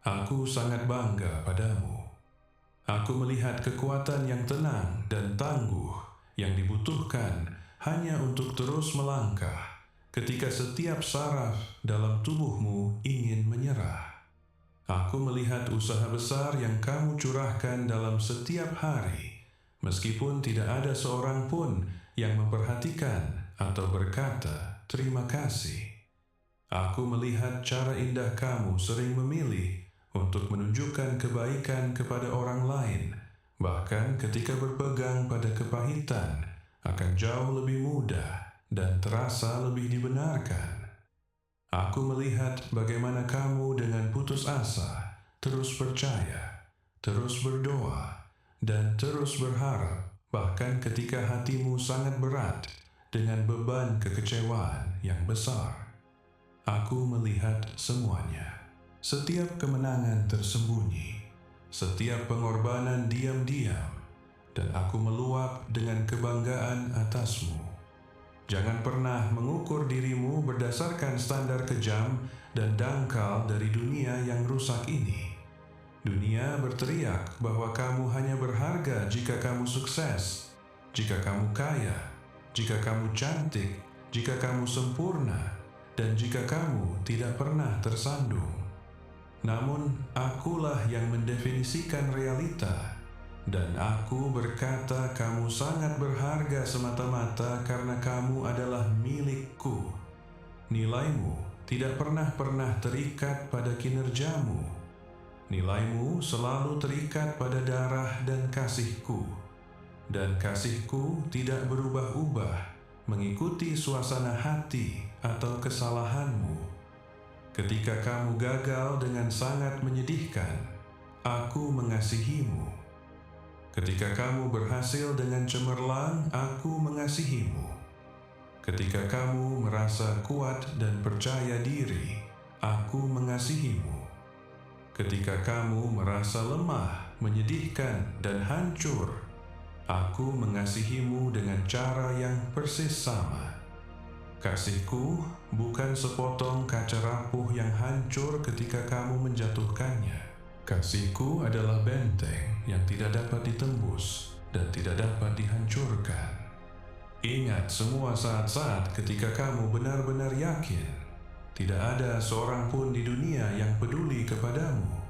Aku sangat bangga padamu. Aku melihat kekuatan yang tenang dan tangguh yang dibutuhkan hanya untuk terus melangkah ketika setiap saraf dalam tubuhmu ingin menyerah. Aku melihat usaha besar yang kamu curahkan dalam setiap hari, meskipun tidak ada seorang pun yang memperhatikan atau berkata terima kasih. Aku melihat cara indah kamu sering memilih untuk menunjukkan kebaikan kepada orang lain, bahkan ketika berpegang pada kepahitan akan jauh lebih mudah dan terasa lebih dibenarkan. Aku melihat bagaimana kamu dengan putus asa terus percaya, terus berdoa, dan terus berharap, bahkan ketika hatimu sangat berat dengan beban kekecewaan yang besar. Aku melihat semuanya. Setiap kemenangan tersembunyi, setiap pengorbanan diam-diam, dan aku meluap dengan kebanggaan atasmu. Jangan pernah mengukur dirimu berdasarkan standar kejam dan dangkal dari dunia yang rusak ini. Dunia berteriak bahwa kamu hanya berharga jika kamu sukses, jika kamu kaya, jika kamu cantik, jika kamu sempurna, dan jika kamu tidak pernah tersandung. Namun, akulah yang mendefinisikan realita, dan aku berkata kamu sangat berharga semata-mata karena kamu adalah milikku. Nilaimu tidak pernah terikat pada kinerjamu. Nilaimu selalu terikat pada darah dan kasihku. Dan kasihku tidak berubah-ubah mengikuti suasana hati atau kesalahanmu. Ketika kamu gagal dengan sangat menyedihkan, aku mengasihimu. Ketika kamu berhasil dengan cemerlang, aku mengasihimu. Ketika kamu merasa kuat dan percaya diri, aku mengasihimu. Ketika kamu merasa lemah, menyedihkan, dan hancur, aku mengasihimu dengan cara yang persis sama. Kasihku bukan sepotong kaca rapuh yang hancur ketika kamu menjatuhkannya. Kasihku adalah benteng yang tidak dapat ditembus dan tidak dapat dihancurkan. Ingat semua saat-saat ketika kamu benar-benar yakin tidak ada seorang pun di dunia yang peduli kepadamu.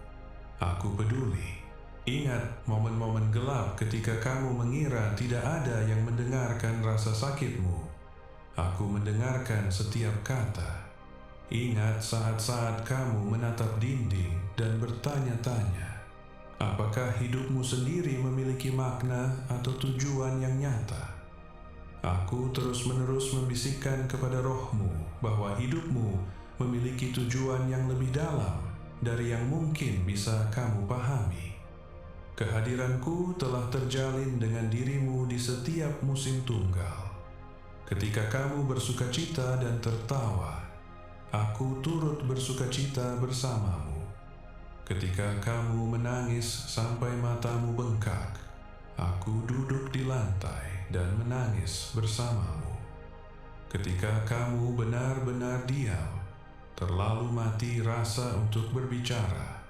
Aku peduli. Ingat momen-momen gelap ketika kamu mengira tidak ada yang mendengarkan rasa sakitmu. Aku mendengarkan setiap kata. Ingat saat-saat kamu menatap dinding dan bertanya-tanya, apakah hidupmu sendiri memiliki makna atau tujuan yang nyata? Aku terus-menerus membisikkan kepada rohmu bahwa hidupmu memiliki tujuan yang lebih dalam dari yang mungkin bisa kamu pahami. Kehadiranku telah terjalin dengan dirimu di setiap musim tunggal. Ketika kamu bersukacita dan tertawa, aku turut bersukacita bersamamu. Ketika kamu menangis sampai matamu bengkak, aku duduk di lantai dan menangis bersamamu. Ketika kamu benar-benar diam, terlalu mati rasa untuk berbicara,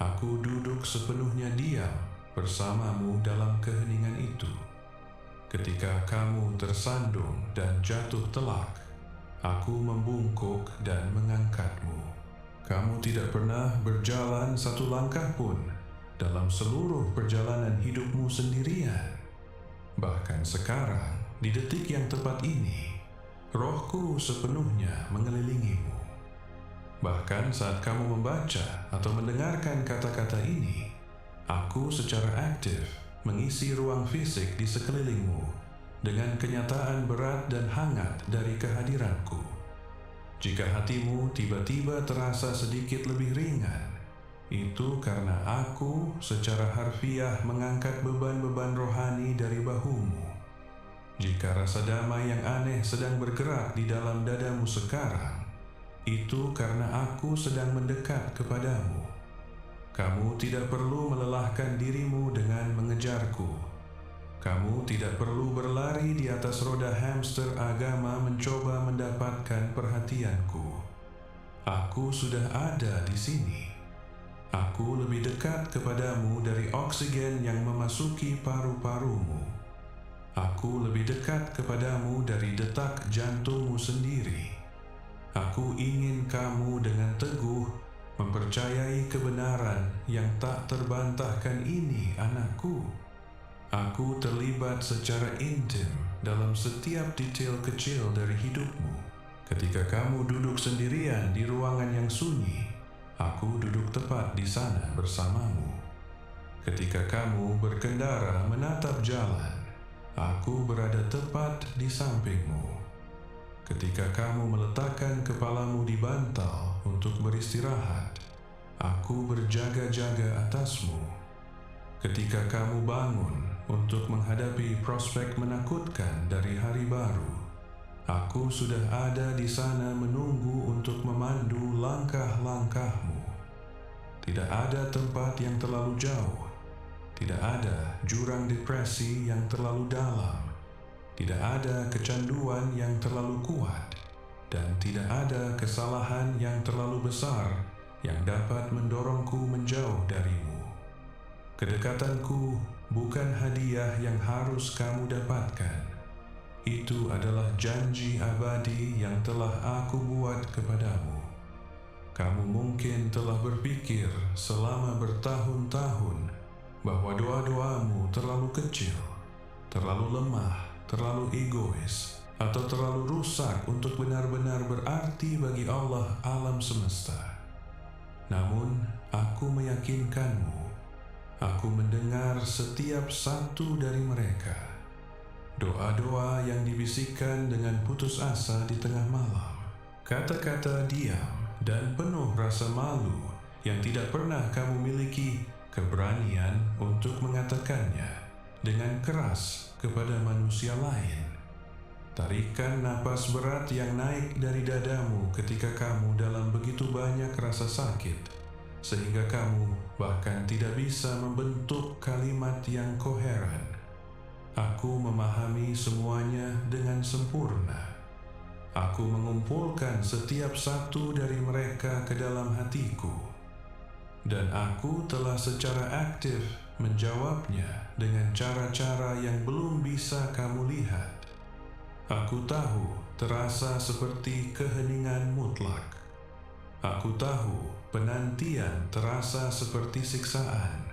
aku duduk sepenuhnya diam bersamamu dalam keheningan itu. Ketika kamu tersandung dan jatuh telak, aku membungkuk dan mengangkatmu. Kamu tidak pernah berjalan satu langkah pun dalam seluruh perjalanan hidupmu sendirian. Bahkan sekarang, di detik yang tepat ini, rohku sepenuhnya mengelilingimu. Bahkan saat kamu membaca atau mendengarkan kata-kata ini, aku secara aktif mengisi ruang fisik di sekelilingmu dengan kenyataan berat dan hangat dari kehadiranku. Jika hatimu tiba-tiba terasa sedikit lebih ringan, itu karena aku secara harfiah mengangkat beban-beban rohani dari bahumu. Jika rasa damai yang aneh sedang bergerak di dalam dadamu sekarang, itu karena aku sedang mendekat kepadamu. Kamu tidak perlu melelahkan dirimu dengan mengejarku. Kamu tidak perlu berlari di atas roda hamster agama mencoba mendapatkan perhatianku. Aku sudah ada di sini. Aku lebih dekat kepadamu dari oksigen yang memasuki paru-parumu. Aku lebih dekat kepadamu dari detak jantungmu sendiri. Aku ingin kamu dengan teguh mempercayai kebenaran yang tak terbantahkan ini, anakku. Aku terlibat secara intim dalam setiap detail kecil dari hidupmu. Ketika kamu duduk sendirian di ruangan yang sunyi, aku duduk tepat di sana bersamamu. Ketika kamu berkendara menatap jalan, aku berada tepat di sampingmu. Ketika kamu meletakkan kepalamu di bantal untuk beristirahat, aku berjaga-jaga atasmu. Ketika kamu bangun untuk menghadapi prospek menakutkan dari hari baru, aku sudah ada di sana menunggu untuk memandu langkah-langkahmu. Tidak ada tempat yang terlalu jauh, tidak ada jurang depresi yang terlalu dalam, tidak ada kecanduan yang terlalu kuat, dan tidak ada kesalahan yang terlalu besar yang dapat mendorongku menjauh darimu. Kedekatanku bukan hadiah yang harus kamu dapatkan. Itu adalah janji abadi yang telah aku buat kepadamu. Kamu mungkin telah berpikir selama bertahun-tahun bahwa doa-doamu terlalu kecil, terlalu lemah, terlalu egois, atau terlalu rusak untuk benar-benar berarti bagi Allah alam semesta. Namun, aku meyakinkanmu, aku mendengar setiap satu dari mereka. Doa-doa yang dibisikkan dengan putus asa di tengah malam, kata-kata diam dan penuh rasa malu yang tidak pernah kamu miliki keberanian untuk mengatakannya dengan keras kepada manusia lain. Tarikan napas berat yang naik dari dadamu ketika kamu dalam begitu banyak rasa sakit, sehingga kamu bahkan tidak bisa membentuk kalimat yang koheren. Aku memahami semuanya dengan sempurna. Aku mengumpulkan setiap satu dari mereka ke dalam hatiku, dan aku telah secara aktif menjawabnya dengan cara-cara yang belum bisa kamu lihat. Aku tahu terasa seperti keheningan mutlak. Aku tahu penantian terasa seperti siksaan.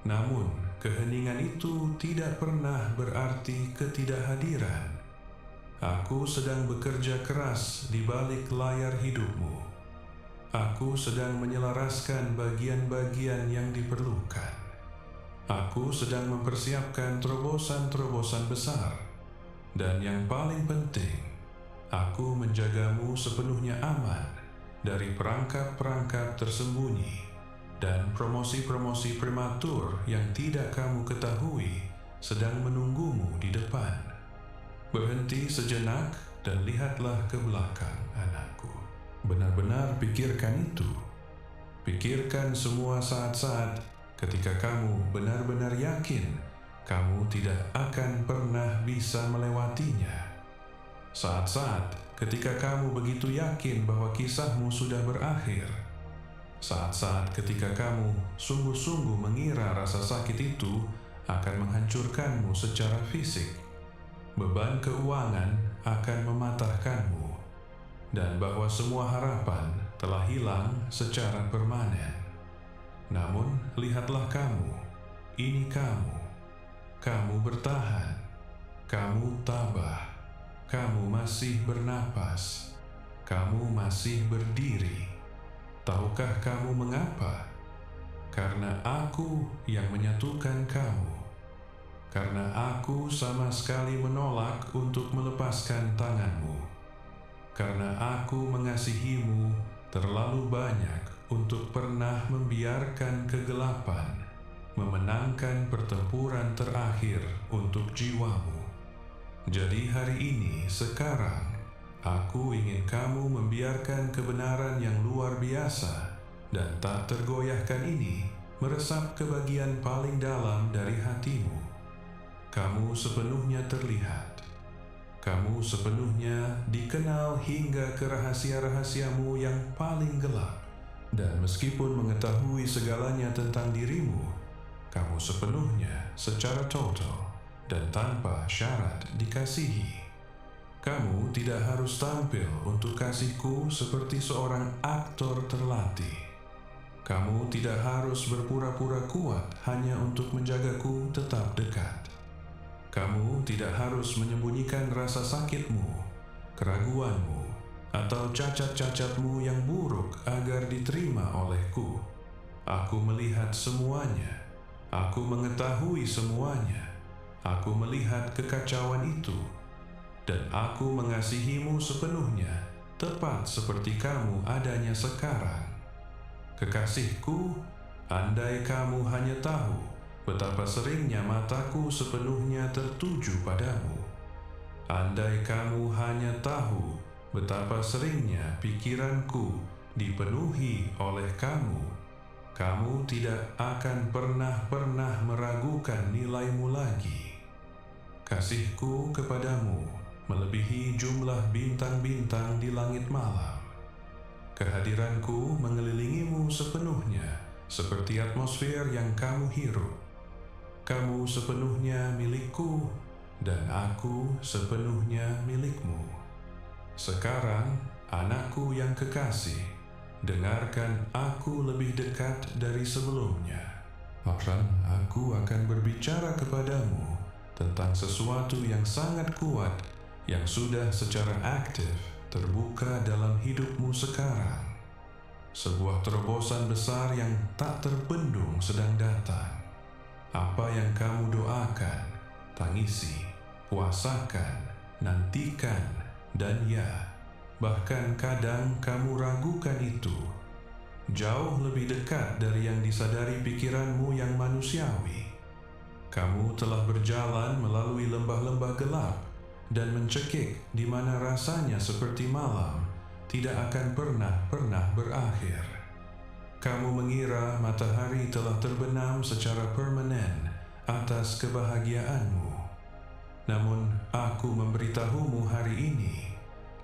Namun, keheningan itu tidak pernah berarti ketidakhadiran. Aku sedang bekerja keras di balik layar hidupmu. Aku sedang menyelaraskan bagian-bagian yang diperlukan. Aku sedang mempersiapkan terobosan-terobosan besar. Dan yang paling penting, aku menjagamu sepenuhnya aman dari perangkap-perangkap tersembunyi dan promosi-promosi prematur yang tidak kamu ketahui sedang menunggumu di depan. Berhenti sejenak dan lihatlah ke belakang, anakku. Benar-benar pikirkan itu. Pikirkan semua saat-saat ketika kamu benar-benar yakin kamu tidak akan pernah bisa melewatinya. Saat-saat ketika kamu begitu yakin bahwa kisahmu sudah berakhir. Saat-saat ketika kamu sungguh-sungguh mengira rasa sakit itu akan menghancurkanmu secara fisik. Beban keuangan akan mematahkanmu, dan bahwa semua harapan telah hilang secara permanen. Namun, lihatlah kamu, ini kamu bertahan, kamu tabah, kamu masih bernapas, kamu masih berdiri. Tahukah kamu mengapa? Karena aku yang menyatukan kamu. Karena aku sama sekali menolak untuk melepaskan tanganmu. Karena aku mengasihimu terlalu banyak untuk pernah membiarkan kegelapan memenangkan pertempuran terakhir untuk jiwamu. Jadi hari ini, sekarang, aku ingin kamu membiarkan kebenaran yang luar biasa dan tak tergoyahkan ini meresap ke bagian paling dalam dari hatimu. Kamu sepenuhnya terlihat. Kamu sepenuhnya dikenal hingga ke rahasia-rahasiamu yang paling gelap. Dan meskipun mengetahui segalanya tentang dirimu, kamu sepenuhnya secara total dan tanpa syarat dikasihi. Kamu tidak harus tampil untuk kasihku seperti seorang aktor terlatih. Kamu tidak harus berpura-pura kuat hanya untuk menjagaku tetap dekat. Kamu tidak harus menyembunyikan rasa sakitmu, keraguanmu, atau cacat-cacatmu yang buruk agar diterima olehku. Aku melihat semuanya. Aku mengetahui semuanya. Aku melihat kekacauan itu. Dan aku mengasihimu sepenuhnya, tepat seperti kamu adanya sekarang. Kekasihku, andai kamu hanya tahu betapa seringnya mataku sepenuhnya tertuju padamu. Andai kamu hanya tahu betapa seringnya pikiranku dipenuhi oleh kamu, kamu tidak akan pernah meragukan nilaimu lagi. Kasihku kepadamu melebihi jumlah bintang-bintang di langit malam. Kehadiranku mengelilingimu sepenuhnya, seperti atmosfer yang kamu hirup. Kamu sepenuhnya milikku, dan aku sepenuhnya milikmu. Sekarang, anakku yang kekasih, dengarkan aku lebih dekat dari sebelumnya. Aku akan berbicara kepadamu tentang sesuatu yang sangat kuat yang sudah secara aktif terbuka dalam hidupmu sekarang. Sebuah terobosan besar yang tak terbendung sedang datang. Apa yang kamu doakan, tangisi, puasakan, nantikan, dan ya, bahkan kadang kamu ragukan itu, jauh lebih dekat dari yang disadari pikiranmu yang manusiawi. Kamu telah berjalan melalui lembah-lembah gelap dan mencekik di mana rasanya seperti malam tidak akan pernah berakhir. Kamu mengira matahari telah terbenam secara permanen atas kebahagiaanmu. Namun aku memberitahumu hari ini,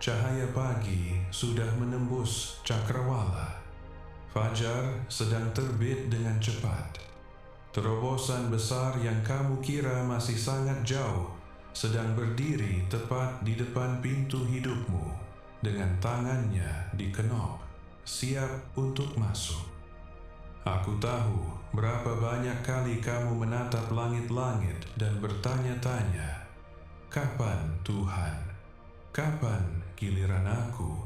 cahaya pagi sudah menembus cakrawala. Fajar sedang terbit dengan cepat. Terobosan besar yang kamu kira masih sangat jauh sedang berdiri tepat di depan pintu hidupmu dengan tangannya di kenop, siap untuk masuk. Aku tahu berapa banyak kali kamu menatap langit-langit dan bertanya-tanya, kapan Tuhan? Kapan giliran aku?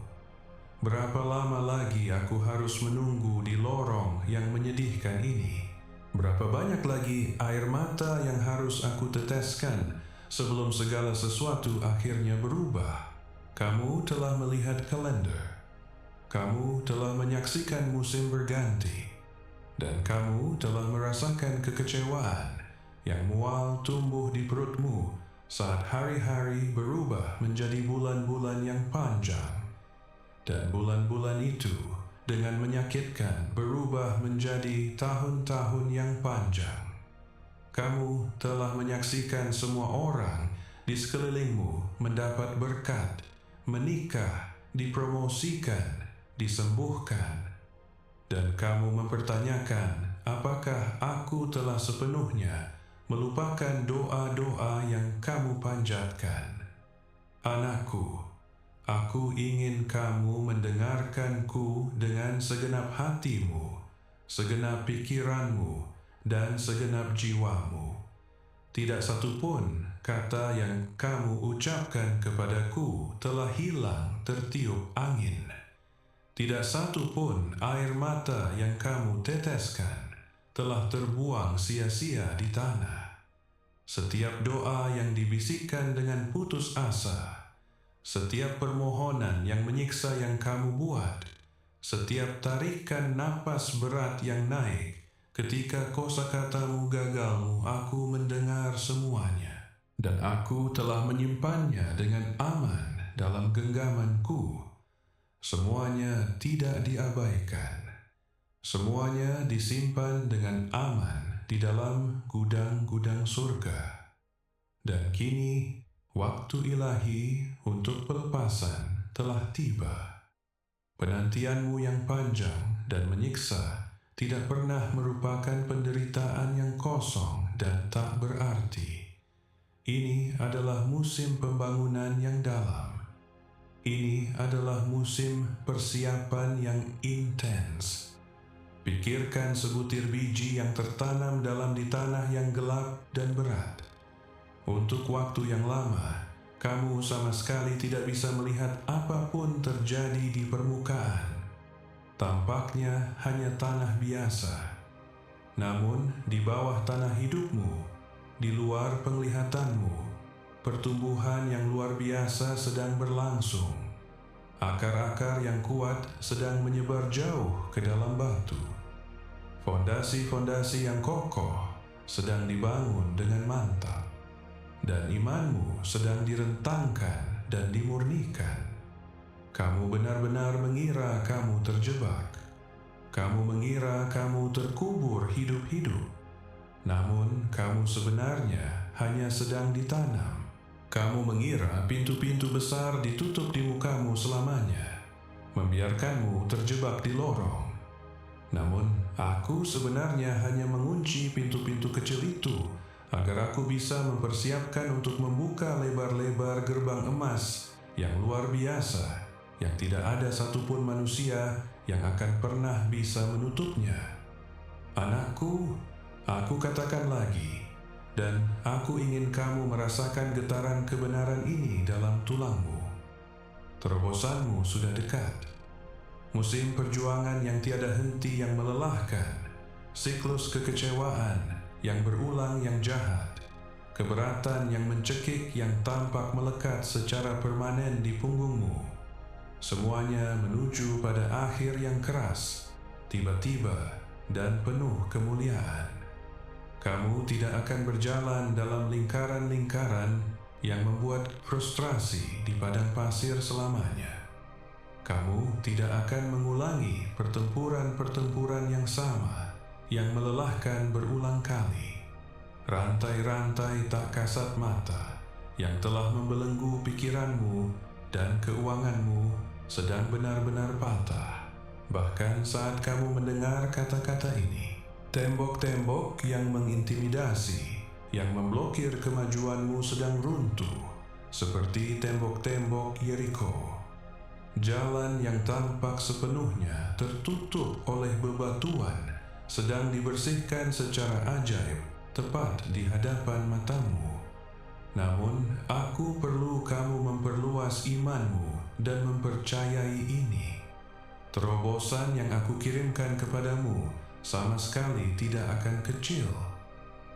Berapa lama lagi aku harus menunggu di lorong yang menyedihkan ini? Berapa banyak lagi air mata yang harus aku teteskan sebelum segala sesuatu akhirnya berubah? Kamu telah melihat kalender. kamu telah menyaksikan musim berganti, dan kamu telah merasakan kekecewaan yang mual tumbuh di perutmu saat hari-hari berubah menjadi bulan-bulan yang panjang, dan bulan-bulan itu dengan menyakitkan berubah menjadi tahun-tahun yang panjang. Kamu telah menyaksikan semua orang di sekelilingmu mendapat berkat, menikah, dipromosikan, disembuhkan, dan kamu mempertanyakan apakah aku telah sepenuhnya melupakan doa-doa yang kamu panjatkan. Anakku, aku ingin kamu mendengarkanku dengan segenap hatimu, segenap pikiranmu, dan segenap jiwamu. Tidak satu pun kata yang kamu ucapkan kepadaku telah hilang tertiup angin. Tidak satu pun air mata yang kamu teteskan telah terbuang sia-sia di tanah. Setiap doa yang dibisikkan dengan putus asa, setiap permohonan yang menyiksa yang kamu buat, setiap tarikan napas berat yang naik, ketika kosakatamu gagalmu, aku mendengar semuanya. Dan aku telah menyimpannya dengan aman dalam genggamanku. Semuanya tidak diabaikan. Semuanya disimpan dengan aman di dalam gudang-gudang surga. Dan kini, waktu ilahi untuk pelepasan telah tiba. Penantianmu yang panjang dan menyiksa tidak pernah merupakan penderitaan yang kosong dan tak berarti. Ini adalah musim pembangunan yang dalam. Ini adalah musim persiapan yang intens. Pikirkan sebutir biji yang tertanam dalam di tanah yang gelap dan berat. Untuk waktu yang lama, kamu sama sekali tidak bisa melihat apapun terjadi di permukaan. Tampaknya hanya tanah biasa. Namun, di bawah tanah hidupmu, di luar penglihatanmu, pertumbuhan yang luar biasa sedang berlangsung. Akar-akar yang kuat sedang menyebar jauh ke dalam batu. Fondasi-fondasi yang kokoh sedang dibangun dengan mantap. Dan imanmu sedang direntangkan dan dimurnikan. Kamu benar-benar mengira kamu terjebak. Kamu mengira kamu terkubur hidup-hidup. Namun, kamu sebenarnya hanya sedang ditanam. Kamu mengira pintu-pintu besar ditutup di mukamu selamanya, membiarkanmu terjebak di lorong. Namun, aku sebenarnya hanya mengunci pintu-pintu kecil itu agar aku bisa mempersiapkan untuk membuka lebar-lebar gerbang emas yang luar biasa, yang tidak ada satupun manusia yang akan pernah bisa menutupnya. Anakku, aku katakan lagi, dan aku ingin kamu merasakan getaran kebenaran ini dalam tulangmu. Terobosanmu sudah dekat. Musim perjuangan yang tiada henti yang melelahkan, siklus kekecewaan yang berulang yang jahat, keberatan yang mencekik yang tampak melekat secara permanen di punggungmu. Semuanya menuju pada akhir yang keras, tiba-tiba, dan penuh kemuliaan. Kamu tidak akan berjalan dalam lingkaran-lingkaran yang membuat frustrasi di padang pasir selamanya. Kamu tidak akan mengulangi pertempuran-pertempuran yang sama, yang melelahkan berulang kali. Rantai-rantai tak kasat mata yang telah membelenggu pikiranmu dan keuanganmu sedang benar-benar patah. Bahkan saat kamu mendengar kata-kata ini, tembok-tembok yang mengintimidasi, yang memblokir kemajuanmu sedang runtuh, seperti tembok-tembok Yeriko. Jalan yang tampak sepenuhnya tertutup oleh bebatuan sedang dibersihkan secara ajaib tepat di hadapan matamu. Namun, aku perlu kamu memperluas imanmu dan mempercayai ini. Terobosan yang aku kirimkan kepadamu sama sekali tidak akan kecil.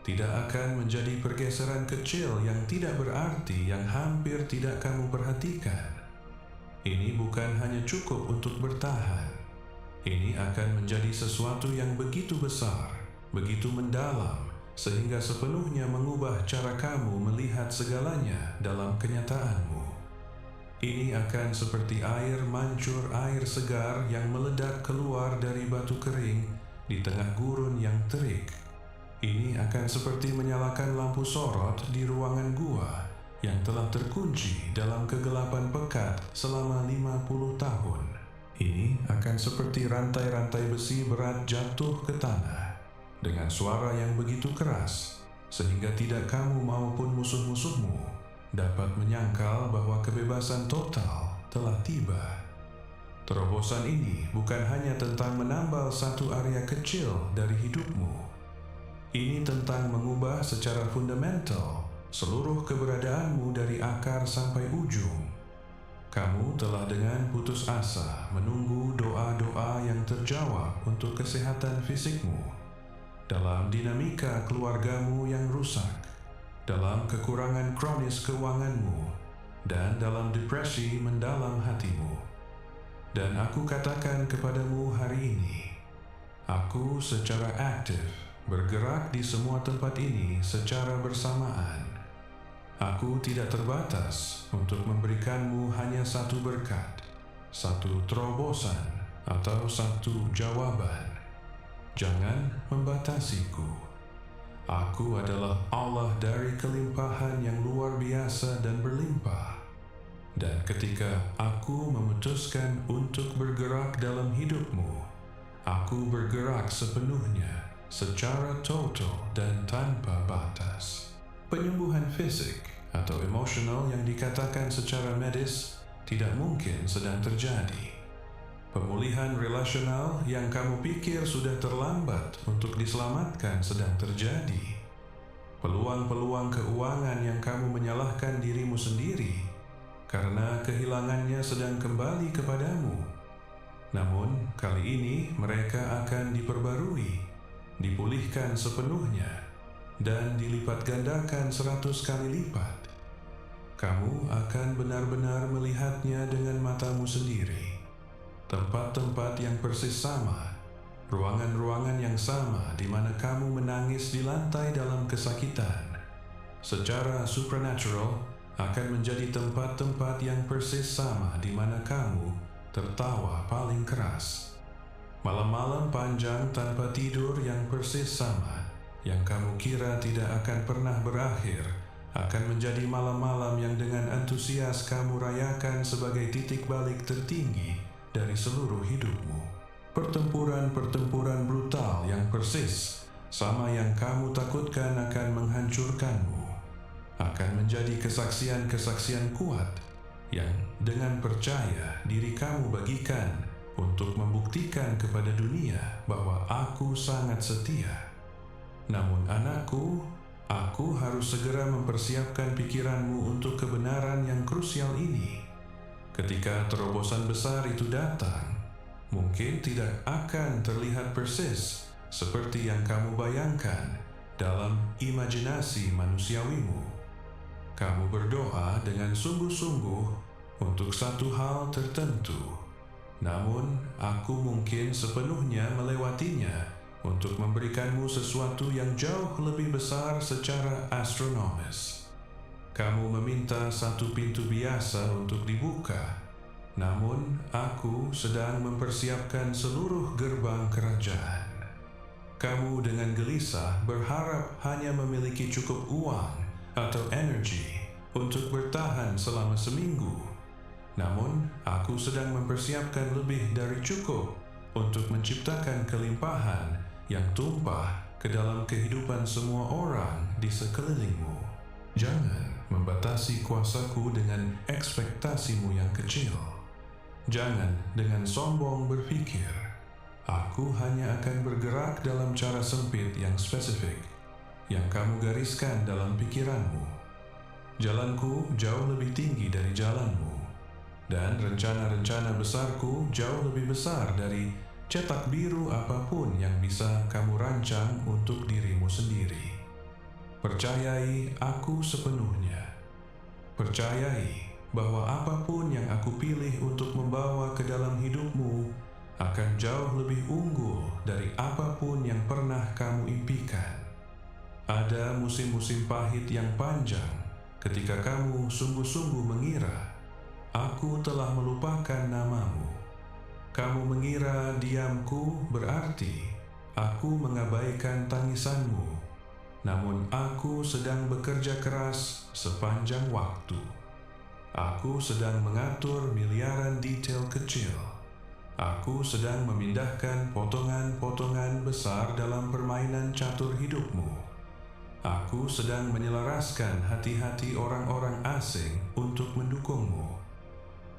Tidak akan menjadi pergeseran kecil yang tidak berarti yang hampir tidak kamu perhatikan. Ini bukan hanya cukup untuk bertahan. Ini akan menjadi sesuatu yang begitu besar, begitu mendalam, sehingga sepenuhnya mengubah cara kamu melihat segalanya dalam kenyataanmu. Ini akan seperti air mancur air segar yang meledak keluar dari batu kering di tengah gurun yang terik. Ini akan seperti menyalakan lampu sorot di ruangan gua yang telah terkunci dalam kegelapan pekat selama 50 tahun. Ini akan seperti rantai-rantai besi berat jatuh ke tanah dengan suara yang begitu keras sehingga tidak kamu maupun musuh-musuhmu dapat menyangkal bahwa kebebasan total telah tiba. Terobosan ini bukan hanya tentang menambal satu area kecil dari hidupmu. Ini tentang mengubah secara fundamental seluruh keberadaanmu dari akar sampai ujung. Kamu telah dengan putus asa menunggu doa-doa yang terjawab untuk kesehatan fisikmu, dalam dinamika keluargamu yang rusak, dalam kekurangan kronis keuanganmu, dan dalam depresi mendalam hatimu. Dan aku katakan kepadamu hari ini, aku secara aktif bergerak di semua tempat ini secara bersamaan. Aku tidak terbatas untuk memberikanmu hanya satu berkat, satu terobosan, atau satu jawaban. Jangan membatasiku. Aku adalah Allah dari kelimpahan yang luar biasa dan berlimpah. Dan ketika aku memutuskan untuk bergerak dalam hidupmu, aku bergerak sepenuhnya, secara total dan tanpa batas. Penyembuhan fisik atau emosional yang dikatakan secara medis tidak mungkin sedang terjadi. Pemulihan relasional yang kamu pikir sudah terlambat untuk diselamatkan sedang terjadi. Peluang-peluang keuangan yang kamu menyalahkan dirimu sendiri karena kehilangannya sedang kembali kepadamu. Namun, kali ini mereka akan diperbarui, dipulihkan sepenuhnya, dan dilipat gandakan 100 kali lipat. Kamu akan benar-benar melihatnya dengan matamu sendiri. Tempat-tempat yang persis sama, ruangan-ruangan yang sama di mana kamu menangis di lantai dalam kesakitan, secara supernatural akan menjadi tempat-tempat yang persis sama di mana kamu tertawa paling keras. Malam-malam panjang tanpa tidur yang persis sama, yang kamu kira tidak akan pernah berakhir, akan menjadi malam-malam yang dengan antusias kamu rayakan sebagai titik balik tertinggi dari seluruh hidupmu. Pertempuran-pertempuran brutal yang persis sama yang kamu takutkan akan menghancurkanmu, akan menjadi kesaksian-kesaksian kuat yang dengan percaya diri kamu bagikan untuk membuktikan kepada dunia bahwa aku sangat setia. Namun anakku, aku harus segera mempersiapkan pikiranmu untuk kebenaran yang krusial ini. Ketika terobosan besar itu datang, mungkin tidak akan terlihat persis seperti yang kamu bayangkan dalam imajinasi manusiawimu. Kamu berdoa dengan sungguh-sungguh untuk satu hal tertentu, namun aku mungkin sepenuhnya melewatinya untuk memberikanmu sesuatu yang jauh lebih besar secara astronomis. Kamu meminta satu pintu biasa untuk dibuka, namun aku sedang mempersiapkan seluruh gerbang kerajaan. Kamu dengan gelisah berharap hanya memiliki cukup uang atau energi untuk bertahan selama seminggu, namun aku sedang mempersiapkan lebih dari cukup untuk menciptakan kelimpahan yang tumpah ke dalam kehidupan semua orang di sekelilingmu. Jangan membatasi kuasaku dengan ekspektasimu yang kecil. Jangan dengan sombong berpikir, aku hanya akan bergerak dalam cara sempit yang spesifik, yang kamu gariskan dalam pikiranmu. Jalanku jauh lebih tinggi dari jalanmu, dan rencana-rencana besarku jauh lebih besar dari cetak biru apapun yang bisa kamu rancang untuk dirimu sendiri. Percayai aku sepenuhnya. Percayai bahwa apapun yang aku pilih untuk membawa ke dalam hidupmu akan jauh lebih unggul dari apapun yang pernah kamu impikan. Ada musim-musim pahit yang panjang ketika kamu sungguh-sungguh mengira aku telah melupakan namamu. Kamu mengira diamku berarti aku mengabaikan tangisanmu, namun aku sedang bekerja keras sepanjang waktu. Aku sedang mengatur miliaran detail kecil. Aku sedang memindahkan potongan-potongan besar dalam permainan catur hidupmu. Aku sedang menyelaraskan hati-hati orang-orang asing untuk mendukungmu.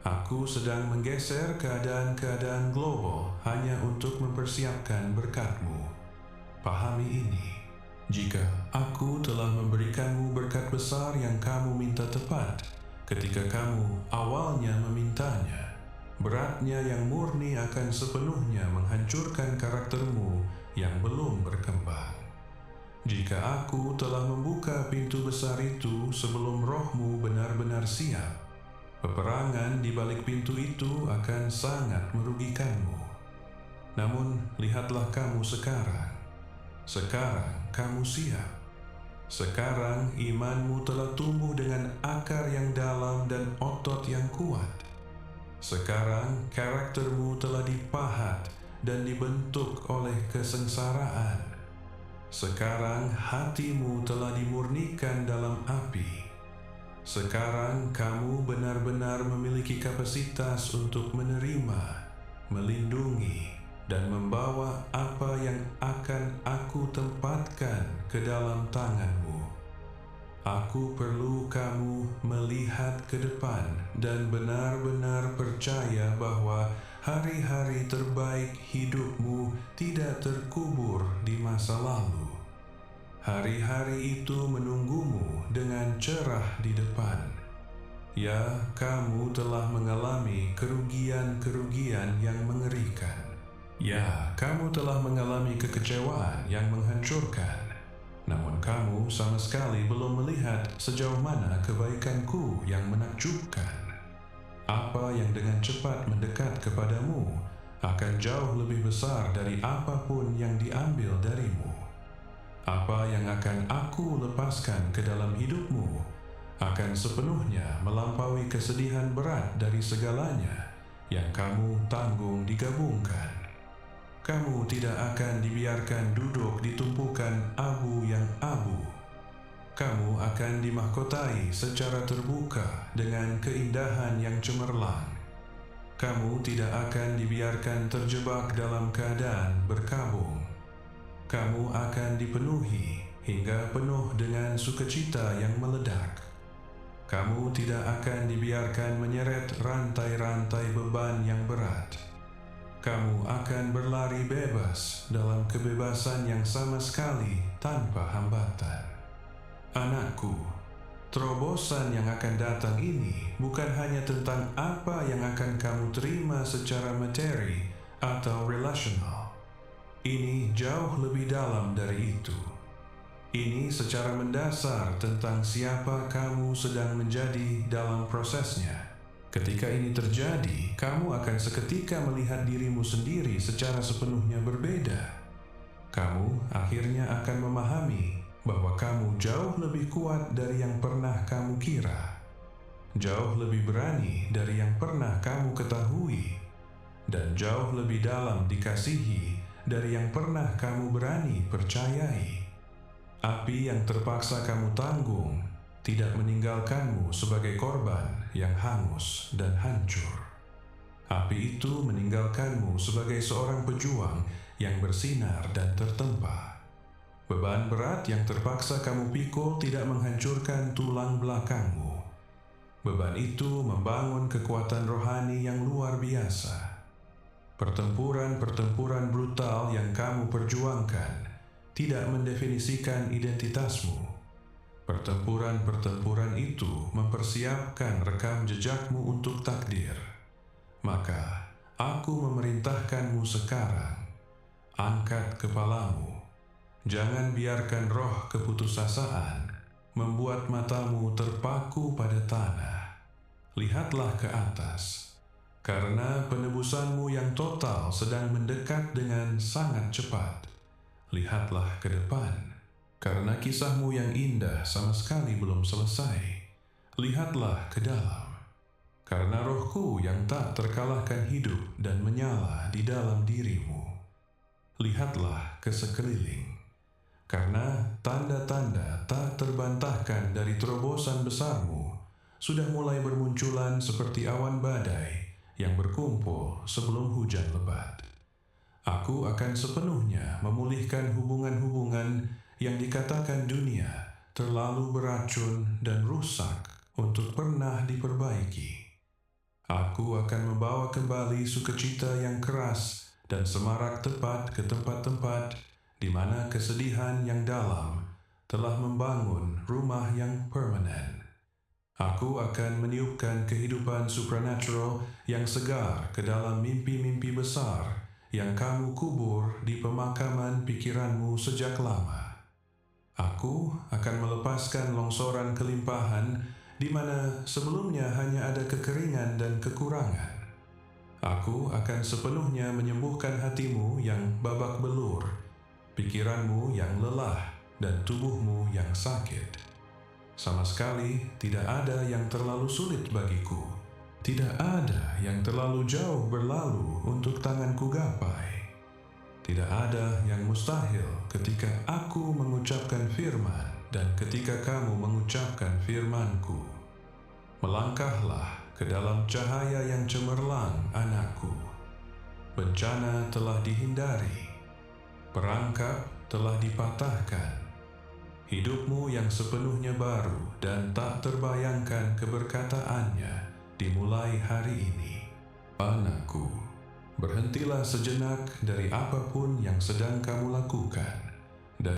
Aku sedang menggeser keadaan-keadaan global hanya untuk mempersiapkan berkatmu. Pahami ini. Jika aku telah memberikanmu berkat besar yang kamu minta tepat ketika kamu awalnya memintanya, beratnya yang murni akan sepenuhnya menghancurkan karaktermu yang belum berkembang. Jika aku telah membuka pintu besar itu sebelum rohmu benar-benar siap, peperangan di balik pintu itu akan sangat merugikanmu. Namun, lihatlah kamu sekarang. Sekarang kamu siap. Sekarang imanmu telah tumbuh dengan akar yang dalam dan otot yang kuat. Sekarang karaktermu telah dipahat dan dibentuk oleh kesengsaraan. Sekarang hatimu telah dimurnikan dalam api. Sekarang kamu benar-benar memiliki kapasitas untuk menerima, melindungi, dan membawa apa yang akan aku tempatkan ke dalam tanganmu. Aku perlu kamu melihat ke depan dan benar-benar percaya bahwa hari-hari terbaik hidupmu tidak terkubur di masa lalu. Hari-hari itu menunggumu dengan cerah di depan. Ya, kamu telah mengalami kerugian-kerugian yang mengerikan. Ya, kamu telah mengalami kekecewaan yang menghancurkan. Namun kamu sama sekali belum melihat sejauh mana kebaikanku yang menakjubkan. Apa yang dengan cepat mendekat kepadamu akan jauh lebih besar dari apapun yang diambil darimu. Apa yang akan aku lepaskan ke dalam hidupmu akan sepenuhnya melampaui kesedihan berat dari segalanya yang kamu tanggung digabungkan. Kamu tidak akan dibiarkan duduk di tumpukan abu yang abu. Kamu akan dimahkotai secara terbuka dengan keindahan yang cemerlang. Kamu tidak akan dibiarkan terjebak dalam keadaan berkabung. Kamu akan dipenuhi hingga penuh dengan sukacita yang meledak. Kamu tidak akan dibiarkan menyeret rantai-rantai beban yang berat. Kamu akan berlari bebas dalam kebebasan yang sama sekali tanpa hambatan. Anakku, terobosan yang akan datang ini bukan hanya tentang apa yang akan kamu terima secara materi atau relational. Ini jauh lebih dalam dari itu. Ini secara mendasar tentang siapa kamu sedang menjadi dalam prosesnya. Ketika ini terjadi, kamu akan seketika melihat dirimu sendiri secara sepenuhnya berbeda. Kamu akhirnya akan memahami bahwa kamu jauh lebih kuat dari yang pernah kamu kira. Jauh lebih berani dari yang pernah kamu ketahui. Dan jauh lebih dalam dikasihi dari yang pernah kamu berani percayai. Api yang terpaksa kamu tanggung tidak meninggalkanmu sebagai korban yang hangus dan hancur. Api itu meninggalkanmu sebagai seorang pejuang yang bersinar dan tertempa. Beban berat yang terpaksa kamu pikul tidak menghancurkan tulang belakangmu. Beban itu membangun kekuatan rohani yang luar biasa. Pertempuran-pertempuran brutal yang kamu perjuangkan tidak mendefinisikan identitasmu. Pertempuran-pertempuran itu mempersiapkan rekam jejakmu untuk takdir. Maka, aku memerintahkanmu sekarang, angkat kepalamu. Jangan biarkan roh keputusasaan membuat matamu terpaku pada tanah. lihatlah ke atas, karena penebusanmu yang total sedang mendekat dengan sangat cepat. Lihatlah ke depan, karena kisahmu yang indah sama sekali belum selesai. Lihatlah ke dalam, karena rohku yang tak terkalahkan hidup dan menyala di dalam dirimu. Lihatlah ke sekeliling, karena tanda-tanda tak terbantahkan dari terobosan besarmu sudah mulai bermunculan seperti awan badai yang berkumpul sebelum hujan lebat. Aku akan sepenuhnya memulihkan hubungan-hubungan yang dikatakan dunia terlalu beracun dan rusak untuk pernah diperbaiki. Aku akan membawa kembali sukacita yang keras dan semarak tepat ke tempat-tempat di mana kesedihan yang dalam telah membangun rumah yang permanen. Aku akan meniupkan kehidupan supernatural yang segar ke dalam mimpi-mimpi besar yang kamu kubur di pemakaman pikiranmu sejak lama. Aku akan melepaskan longsoran kelimpahan di mana sebelumnya hanya ada kekeringan dan kekurangan. Aku akan sepenuhnya menyembuhkan hatimu yang babak belur, pikiranmu yang lelah, dan tubuhmu yang sakit. Sama sekali tidak ada yang terlalu sulit bagiku. Tidak ada yang terlalu jauh berlalu untuk tanganku gapai. Tidak ada yang mustahil ketika aku mengucapkan firman dan ketika kamu mengucapkan firmanku. Melangkahlah ke dalam cahaya yang cemerlang, anakku. Bencana telah dihindari, perangkap telah dipatahkan. Hidupmu yang sepenuhnya baru dan tak terbayangkan keberkataannya dimulai hari ini. Anakku, berhentilah sejenak dari apapun yang sedang kamu lakukan.